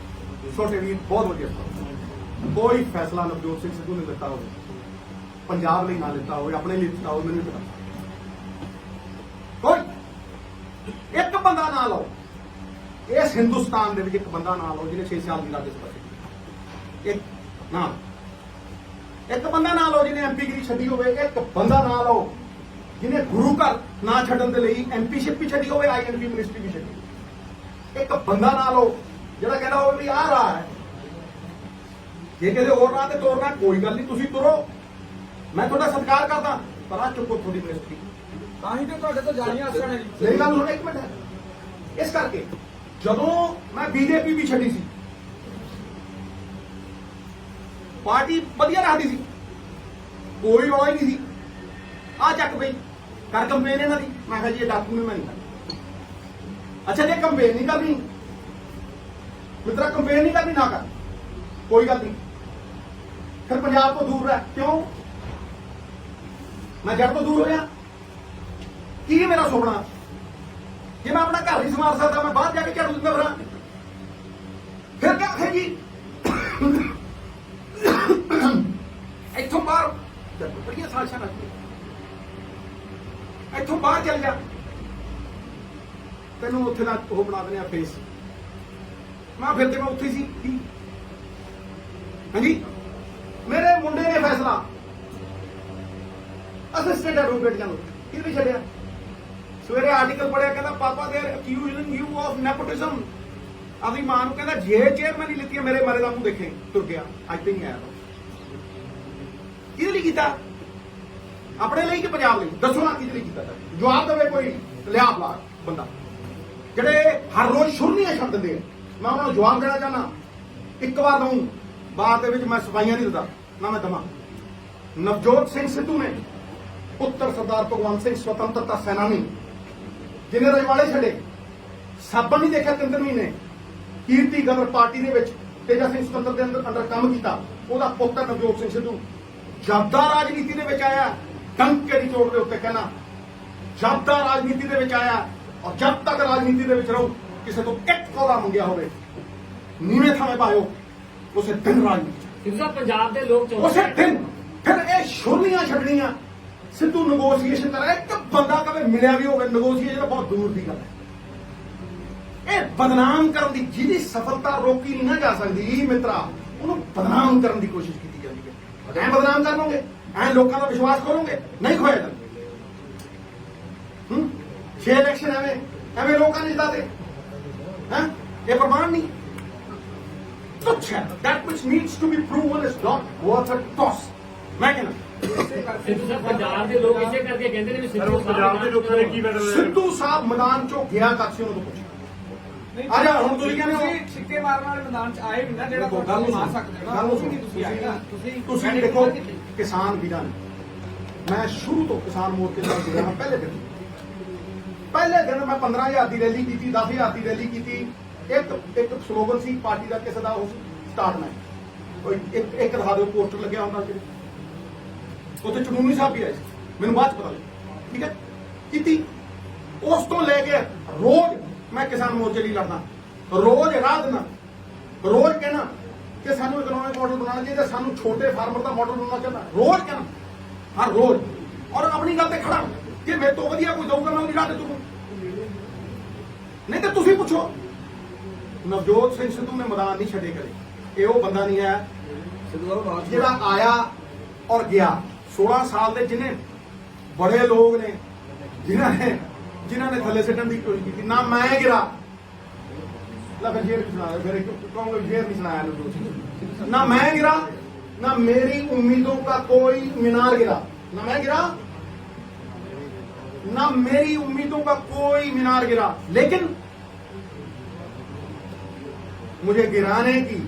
छोटे भी बहुत बढ़िया सवाल। कोई फैसला नवजोत सिंह सिद्धू ने लिता हो, पंजाब ਲਈ ਨਾ ਲਿੱਤਾ ਹੋਵੇ, ਆਪਣੇ ਲਈ ਲਿੱਤਾ ਹੋਵੇ, ਮੈਨੂੰ ਨਹੀਂ ਪਤਾ। ਕੋਈ ਇੱਕ ਬੰਦਾ ਨਾ ਲਓ ਇਸ ਹਿੰਦੁਸਤਾਨ ਦੇ ਵਿੱਚ, ਇੱਕ ਬੰਦਾ ਨਾ ਲਓ ਜਿਹਨੇ 6 ਸਾਲ ਦੀ ਰਾਜ ਸਭਾ ਕੀਤੀ। ਇੱਕ ਨਾ, ਇੱਕ ਬੰਦਾ ਨਾ ਲਓ ਜਿਹਨੇ ਐਮਪੀਗਿਰੀ ਛੱਡੀ ਹੋਵੇ, ਇੱਕ ਬੰਦਾ ਨਾ ਲਓ ਜਿਹਨੇ ਗੁਰੂ ਘਰ ਨਾ ਛੱਡਣ ਦੇ ਲਈ ਐਮਪੀਸ਼ਿਪ ਵੀ ਛੱਡੀ ਹੋਵੇ, ਆਈਐਨਪੀ ਮਿਨਿਸਟਰੀ ਵੀ ਛੱਡੀ। ਇੱਕ ਬੰਦਾ ਨਾ ਲਓ ਜਿਹੜਾ ਕਹਿੰਦਾ ਹੋਵੇ ਵੀ ਆਹ ਰਾਹ ਹੈ, ਜੇ ਕਿਸੇ ਹੋਰ ਰਾਹ ਤੇ ਤੋਰਨਾ ਕੋਈ ਗੱਲ ਨਹੀਂ, ਤੁਸੀਂ ਤੁਰੋ, ਮੈਂ ਤੁਹਾਡਾ ਸਤਿਕਾਰ ਕਰਦਾ, ਪਰ ਆ ਚੁੱਕੋ ਤੁਹਾਡੀ ਮਿਨਿਸਟਰੀ। ਤਾਂ ਹੀ ਤੇ ਤੁਹਾਡੇ ਤੋਂ ਜਾਣੀਆਂ ਆਸਾਂ ਨੇ ਜੀ। ਮੇਰੀ ਗੱਲ ਸੁਣੋ ਇੱਕ ਮਿੰਟ ਹੈ। ਇਸ ਕਰਕੇ ਜਦੋਂ ਮੈਂ ਬੀਜੇਪੀ ਵੀ ਛੱਡੀ ਸੀ, ਪਾਰਟੀ ਵਧੀਆ ਰੱਖਦੀ ਸੀ, ਕੋਈ ਰੌਲਾ ਹੀ ਨਹੀਂ ਸੀ। ਆ ਚੱਕ ਬਈ ਕਰ ਕੰਪੇਨ ਇਹਨਾਂ ਦੀ, ਮੈਂ ਕਿਹਾ ਜੀ ਇਹ ਡਾਕੂ ਨੇ, ਮੈਂ ਨਹੀਂ ਕਰਨੀ। ਅੱਛਾ ਜੇ ਕੰਪੇਨ ਨਹੀਂ ਕਰਨੀ ਮਿੱਤਰਾ, ਕੰਪੇਨ ਨਹੀਂ ਕਰਨੀ ਨਾ ਕਰ, ਕੋਈ ਗੱਲ ਨਹੀਂ, ਫਿਰ ਪੰਜਾਬ ਤੋਂ ਦੂਰ ਰਹਿ। ਕਿਉਂ? ਮੈਂ ਜੜ ਤੋਂ ਦੂਰ ਹੋਇਆ? ਕੀ ਹੈ ਮੇਰਾ ਸੁਪਨਾ? ਜੇ ਮੈਂ ਆਪਣਾ ਘਰ ਨਹੀਂ ਸੰਭਾਲ ਸਕਦਾ, ਮੈਂ ਬਾਹਰ ਜਾ ਕੇ ਝਾੜੂ ਦਿੰਦਾ ਫਿਰਾਂ, ਫਿਰ ਕਿਆ ਆਖੇਗੀ ਇੱਥੋਂ ਬਾਹਰ ਬੜੀਆਂ ਸਾਜ਼ਿਸ਼ਾਂ ਰੱਖੀ, ਇੱਥੋਂ ਬਾਹਰ ਚੱਲ ਜਾ, ਤੈਨੂੰ ਉੱਥੇ ਦਾ ਉਹ ਬਣਾ ਦਿੰਦੇ ਆ ਫੇਸ। ਮੈਂ ਫਿਰ ਤੇ ਮੈਂ ਉੱਥੇ ਸੀ ਕੀ? ਹਾਂਜੀ, ਮੇਰੇ ਮੁੰਡੇ ਨੇ ਫੈਸਲਾ ਅਸਿਸਟੈਂਟ ਐਡਵੋਕੇਟ ਜਾਨੂੰ ਕਿਹਨੇ ਛੱਡਿਆ? ਸਵੇਰੇ ਆਰਟੀਕਲ ਪੜਿਆ, ਕਹਿੰਦਾ ਪਾਪਾ ਦੇ ਅਕਿਊਜ਼ਿੰਗ ਯੂ ਆਫ ਨੈਪੋਟਿਜ਼ਮ। ਆਪਣੀ ਮਾਂ ਨੂੰ ਕਹਿੰਦਾ ਜੇ ਚੇਅਰਮੈਨ ਨਹੀਂ ਲਿੱਤੀ ਮੇਰੇ ਮਾਰੇ ਦਾ ਮੂੰਹ ਦੇਖੇ, ਤੁਰ ਗਿਆ। ਅੱਜ ਤੱਕ ਨਹੀਂ ਆਇਆ। ਕਿਹਦੇ ਲਈ ਕੀਤਾ? ਆਪਣੇ ਲਈ ਕਿ ਪੰਜਾਬ ਲਈ? ਦੱਸੋ ਨਾ ਕਿਹਦੇ ਲਈ ਕੀਤਾ? ਜਵਾਬ ਦੇਵੇ ਕੋਈ ਲਿਆ ਬਲਾ ਬੰਦਾ, ਜਿਹੜੇ ਹਰ ਰੋਜ਼ ਸ਼ੁਰਨੀਆਂ ਛੱਡ ਦਿੰਦੇ ਆ। ਮੈਂ ਉਹਨਾਂ ਨੂੰ ਜਵਾਬ ਦੇਣਾ ਚਾਹੁੰਦਾ, ਇੱਕ ਵਾਰ ਦਊਂ, ਬਾਅਦ ਦੇ ਵਿੱਚ ਮੈਂ ਸਫਾਈਆਂ ਨਹੀਂ ਦਿੰਦਾ ਨਾ ਮੈਂ ਦਵਾਂ। ਨਵਜੋਤ ਸਿੰਘ ਸਿੱਧੂ ਨੇ ਪੁੱਤਰ ਸਰਦਾਰ ਭਗਵੰਤ ਸਿੰਘ ਸੁਤੰਤਰਤਾ ਸੈਨਾਨੀ, ਜਿਹਨੇ ਰਜਵਾੜੇ ਛੱਡੇ, ਸਾਬਣ ਨਹੀਂ ਦੇਖਿਆ 3 ਮਹੀਨੇ, ਕੀਰਤੀ ਗਦਰ ਪਾਰਟੀ ਦੇ ਵਿੱਚ ਤੇਜਾ ਸਿੰਘ ਸੁਤੰਤਰ ਦੇ ਅੰਦਰ ਕੰਮ ਕੀਤਾ, ਉਹਦਾ ਪੁੱਤਰ ਨਵਜੋਤ ਸਿੰਘ ਸਿੱਧੂ ਜਦ ਦਾ ਰਾਜਨੀਤੀ ਦੇ ਵਿੱਚ ਆਇਆ, ਡੰਕੇ ਦੀ ਚੋਟ ਦੇ ਉੱਤੇ ਕਹਿਣਾ, ਜਦ ਦਾ ਰਾਜਨੀਤੀ ਦੇ ਵਿੱਚ ਆਇਆ ਔਰ ਜਦ ਤੱਕ ਰਾਜਨੀਤੀ ਦੇ ਵਿੱਚ ਰਹੂ, ਕਿਸੇ ਤੋਂ ਇੱਕ ਕੋੜਾ ਮੰਗਿਆ ਹੋਵੇ ਨੀਵੇਂ ਥਾਵੇਂ ਪਾਇਓ, ਉਸੇ ਦਿਨ ਰਾਜਨੀਤੀ, ਸਿੱਧਾ ਪੰਜਾਬ ਦੇ ਲੋਕ ਉਸੇ ਦਿਨ। ਫਿਰ ਇਹ ਸ਼ੁਰਨੀਆਂ ਛੱਡਣੀਆਂ, ਸਿੱਧੂ ਨੈਗੋਸ਼ੀਏਸ਼ਨ ਕਰਾ, ਇੱਕ ਬੰਦਾ ਕਦੇ ਮਿਲਿਆ ਵੀ ਹੋਵੇ, ਨੈਗੋਸ਼ੀਏਸ਼ਨ ਬਹੁਤ ਦੂਰ ਦੀ ਗੱਲ ਹੈ। ਇਹ ਬਦਨਾਮ ਕਰਨ ਦੀ, ਜਿਹਦੀ ਸਫਲਤਾ ਰੋਕੀ ਨਹੀਂ ਨਾ ਜਾ ਸਕਦੀ ਮਿੱਤਰਾ, ਉਹਨੂੰ ਬਦਨਾਮ ਕਰਨ ਦੀ ਕੋਸ਼ਿਸ਼ ਕੀਤੀ ਜਾਂਦੀ ਹੈ। ਐਂ ਬਦਨਾਮ ਕਰ ਲਓਗੇ, ਐਂ ਲੋਕਾਂ ਦਾ ਵਿਸ਼ਵਾਸ ਕਰੋਗੇ, ਨਹੀਂ ਖੋਇਆ ਜਾਂਦਾ। 6 ਇਲੈਕਸ਼ਨ ਐਵੇਂ ਲੋਕਾਂ ਨੇ ਜਿਤਾਤੇ ਹੈ, ਇਹ ਪ੍ਰਮਾਣ ਨਹੀਂ? ਤੁੱਛ ਹੈ। that which needs to be proven is not worth a toss। ਮੈਂ ਕਹਿੰਦਾ ਸਿੱਧੂ ਸਾਹਿਬ ਪੰਜਾਬ ਦੇ ਲੋਕ ਇਸੇ ਕਰਕੇ ਕਹਿੰਦੇ ਨੇ ਵੀ ਸਿੱਧੂ ਪੰਜਾਬ ਦੇ ਲੋਕਾਂ ਨੇ ਕੀ ਬਦਲ ਸਿੱਧੂ ਸਾਹਿਬ ਮੈਦਾਨ ਚੋਂ ਗਿਆ ਕਾਸੀ ਉਹਨੂੰ ਪੁੱਛ। ਨਹੀਂ, ਆ ਜਾ, ਹੁਣ ਤੁਸੀਂ ਕਹਿੰਦੇ ਹੋ ਤੁਸੀਂ ਸਿੱਕੇ ਮਾਰਨ ਵਾਲੇ ਮੈਦਾਨ 'ਚ ਆਏ ਵੀ ਨਾ, ਜਿਹੜਾ ਗੱਲ ਤੁਹਾਨੂੰ ਨੂੰ ਮਾਰ ਸਕਦੇ ਹੋ ਨਾ, ਗੱਲ ਨੂੰ ਤੁਸੀਂ ਨਹੀਂ, ਤੁਸੀਂ ਆਏ ਨਾ, ਤੁਸੀਂ ਦੇਖੋ ਕਿਸਾਨ ਵੀਰਾਂ ਨੇ, ਮੈਂ ਸ਼ੁਰੂ ਤੋਂ ਕਿਸਾਨ ਮੋਰਚੇ ਨਾਲ ਜੁੜਿਆ ਹਾਂ। ਪਹਿਲੇ ਦਿਨ ਮੈਂ 15,000 ਦੀ ਰੈਲੀ ਕੀਤੀ, 10,000 ਦੀ ਰੈਲੀ ਕੀਤੀ। ਇੱਕ ਸਲੋਗਨ ਸੀ ਪਾਰਟੀ ਦਾ, ਕਿਸੇ ਦਾ ਉਹ ਸਟਾਰਟ ਮੈਂ ਕੋਈ ਇੱਕ ਦਿਖਾ ਦਿਓ ਪੋਸਟਰ ਲੱਗਿਆ ਹੁੰਦਾ ਸੀ, ਉੱਥੇ ਚੜੂਨੀ ਸਾਹਿਬ ਵੀ ਆਏ ਸੀ, ਮੈਨੂੰ ਬਾਅਦ ਚ ਪਤਾ ਲੱਗਿਆ। ਠੀਕ ਹੈ, ਕੀਤੀ। ਉਸ ਤੋਂ ਲੈ ਕੇ ਰੋਜ਼ ਮੈਂ ਕਿਸਾਨ ਮੋਰਚੇ ਲਈ ਲੜਦਾ, ਰੋਜ਼ ਰਾਹ ਦਿੰਦਾ, ਰੋਜ਼ ਕਹਿਣਾ ਕਿ ਸਾਨੂੰ ਇਕਨੋਮਿਕ ਮਾਡਲ ਬਣਾਉਣਾ ਚਾਹੀਦਾ, ਸਾਨੂੰ ਛੋਟੇ ਫਾਰਮਰ ਦਾ ਮਾਡਲ ਬਣਾਉਣਾ ਚਾਹੀਦਾ, ਰੋਜ਼ ਕਹਿਣਾ, ਹਰ ਰੋਜ਼। ਔਰ ਆਪਣੀ ਗੱਲ ਤੇ ਖੜਾ ਕਿ ਮੇਰੇ ਤੋਂ ਵਧੀਆ ਕੋਈ ਦਊਗਾ ਮੈਂ ਉਹਦੀ ਰਾਹ ਤੇ ਤੁਰੂ। ਨਹੀਂ ਤਾਂ ਤੁਸੀਂ ਪੁੱਛੋ, ਨਵਜੋਤ ਸਿੰਘ ਸਿੱਧੂ ਨੇ ਮੈਦਾਨ ਨਹੀਂ ਛੱਡੇ ਕਦੇ। ਇਹ ਉਹ ਬੰਦਾ ਨਹੀਂ ਹੈ ਜਿਹੜਾ ਆਇਆ ਔਰ ਗਿਆ। 16 ਸਾਲ ਦੇ ਜਿਹਨੇ ਬੜੇ ਲੋਕ ਨੇ, ਜਿਨ੍ਹਾਂ ਨੇ ਥੱਲੇ ਸਿੱਟਣ ਦੀ ਕੋਸ਼ਿਸ਼ ਕੀਤੀ, ਨਾ ਮੈਂ ਗਿਰਾ। ਲੈ ਫਿਰ ਜੇਰ ਸੁਣਾਇਆ, ਫਿਰ ਕਹੋਗੇ ਜੇਰ नहीं सुनाया नवजोत। ना मैं गिरा, ना मेरी उम्मीदों का कोई मीनार गिरा, ना मैं गिरा, ना मेरी उम्मीदों का कोई मीनार गिरा। लेकिन मुझे गिराने की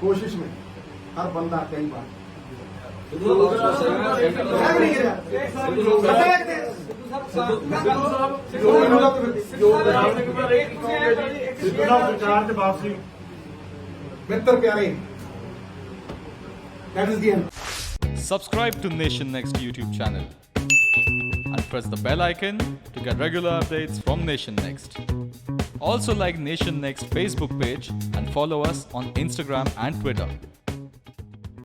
कोशिश में हर बंदा कई बार ਸਿੱਧੂ ਦਾ ਲਾਸਟ ਸਮੱਸਿਆ ਹੈ है कि नहीं गिरा? ਸਿੱਧੂ ਸਾਹਿਬ पता है कि ਸਿੱਧੂ ਸਾਹਿਬ ਵਿਚਾਰ ਤੇ ਵਾਪਸੀ बेहतर प्यारे that is the end Subscribe to Nation Next YouTube channel and press the bell icon to get regular updates from Nation Next. Also like Nation Next Facebook page and follow us on Instagram and Twitter.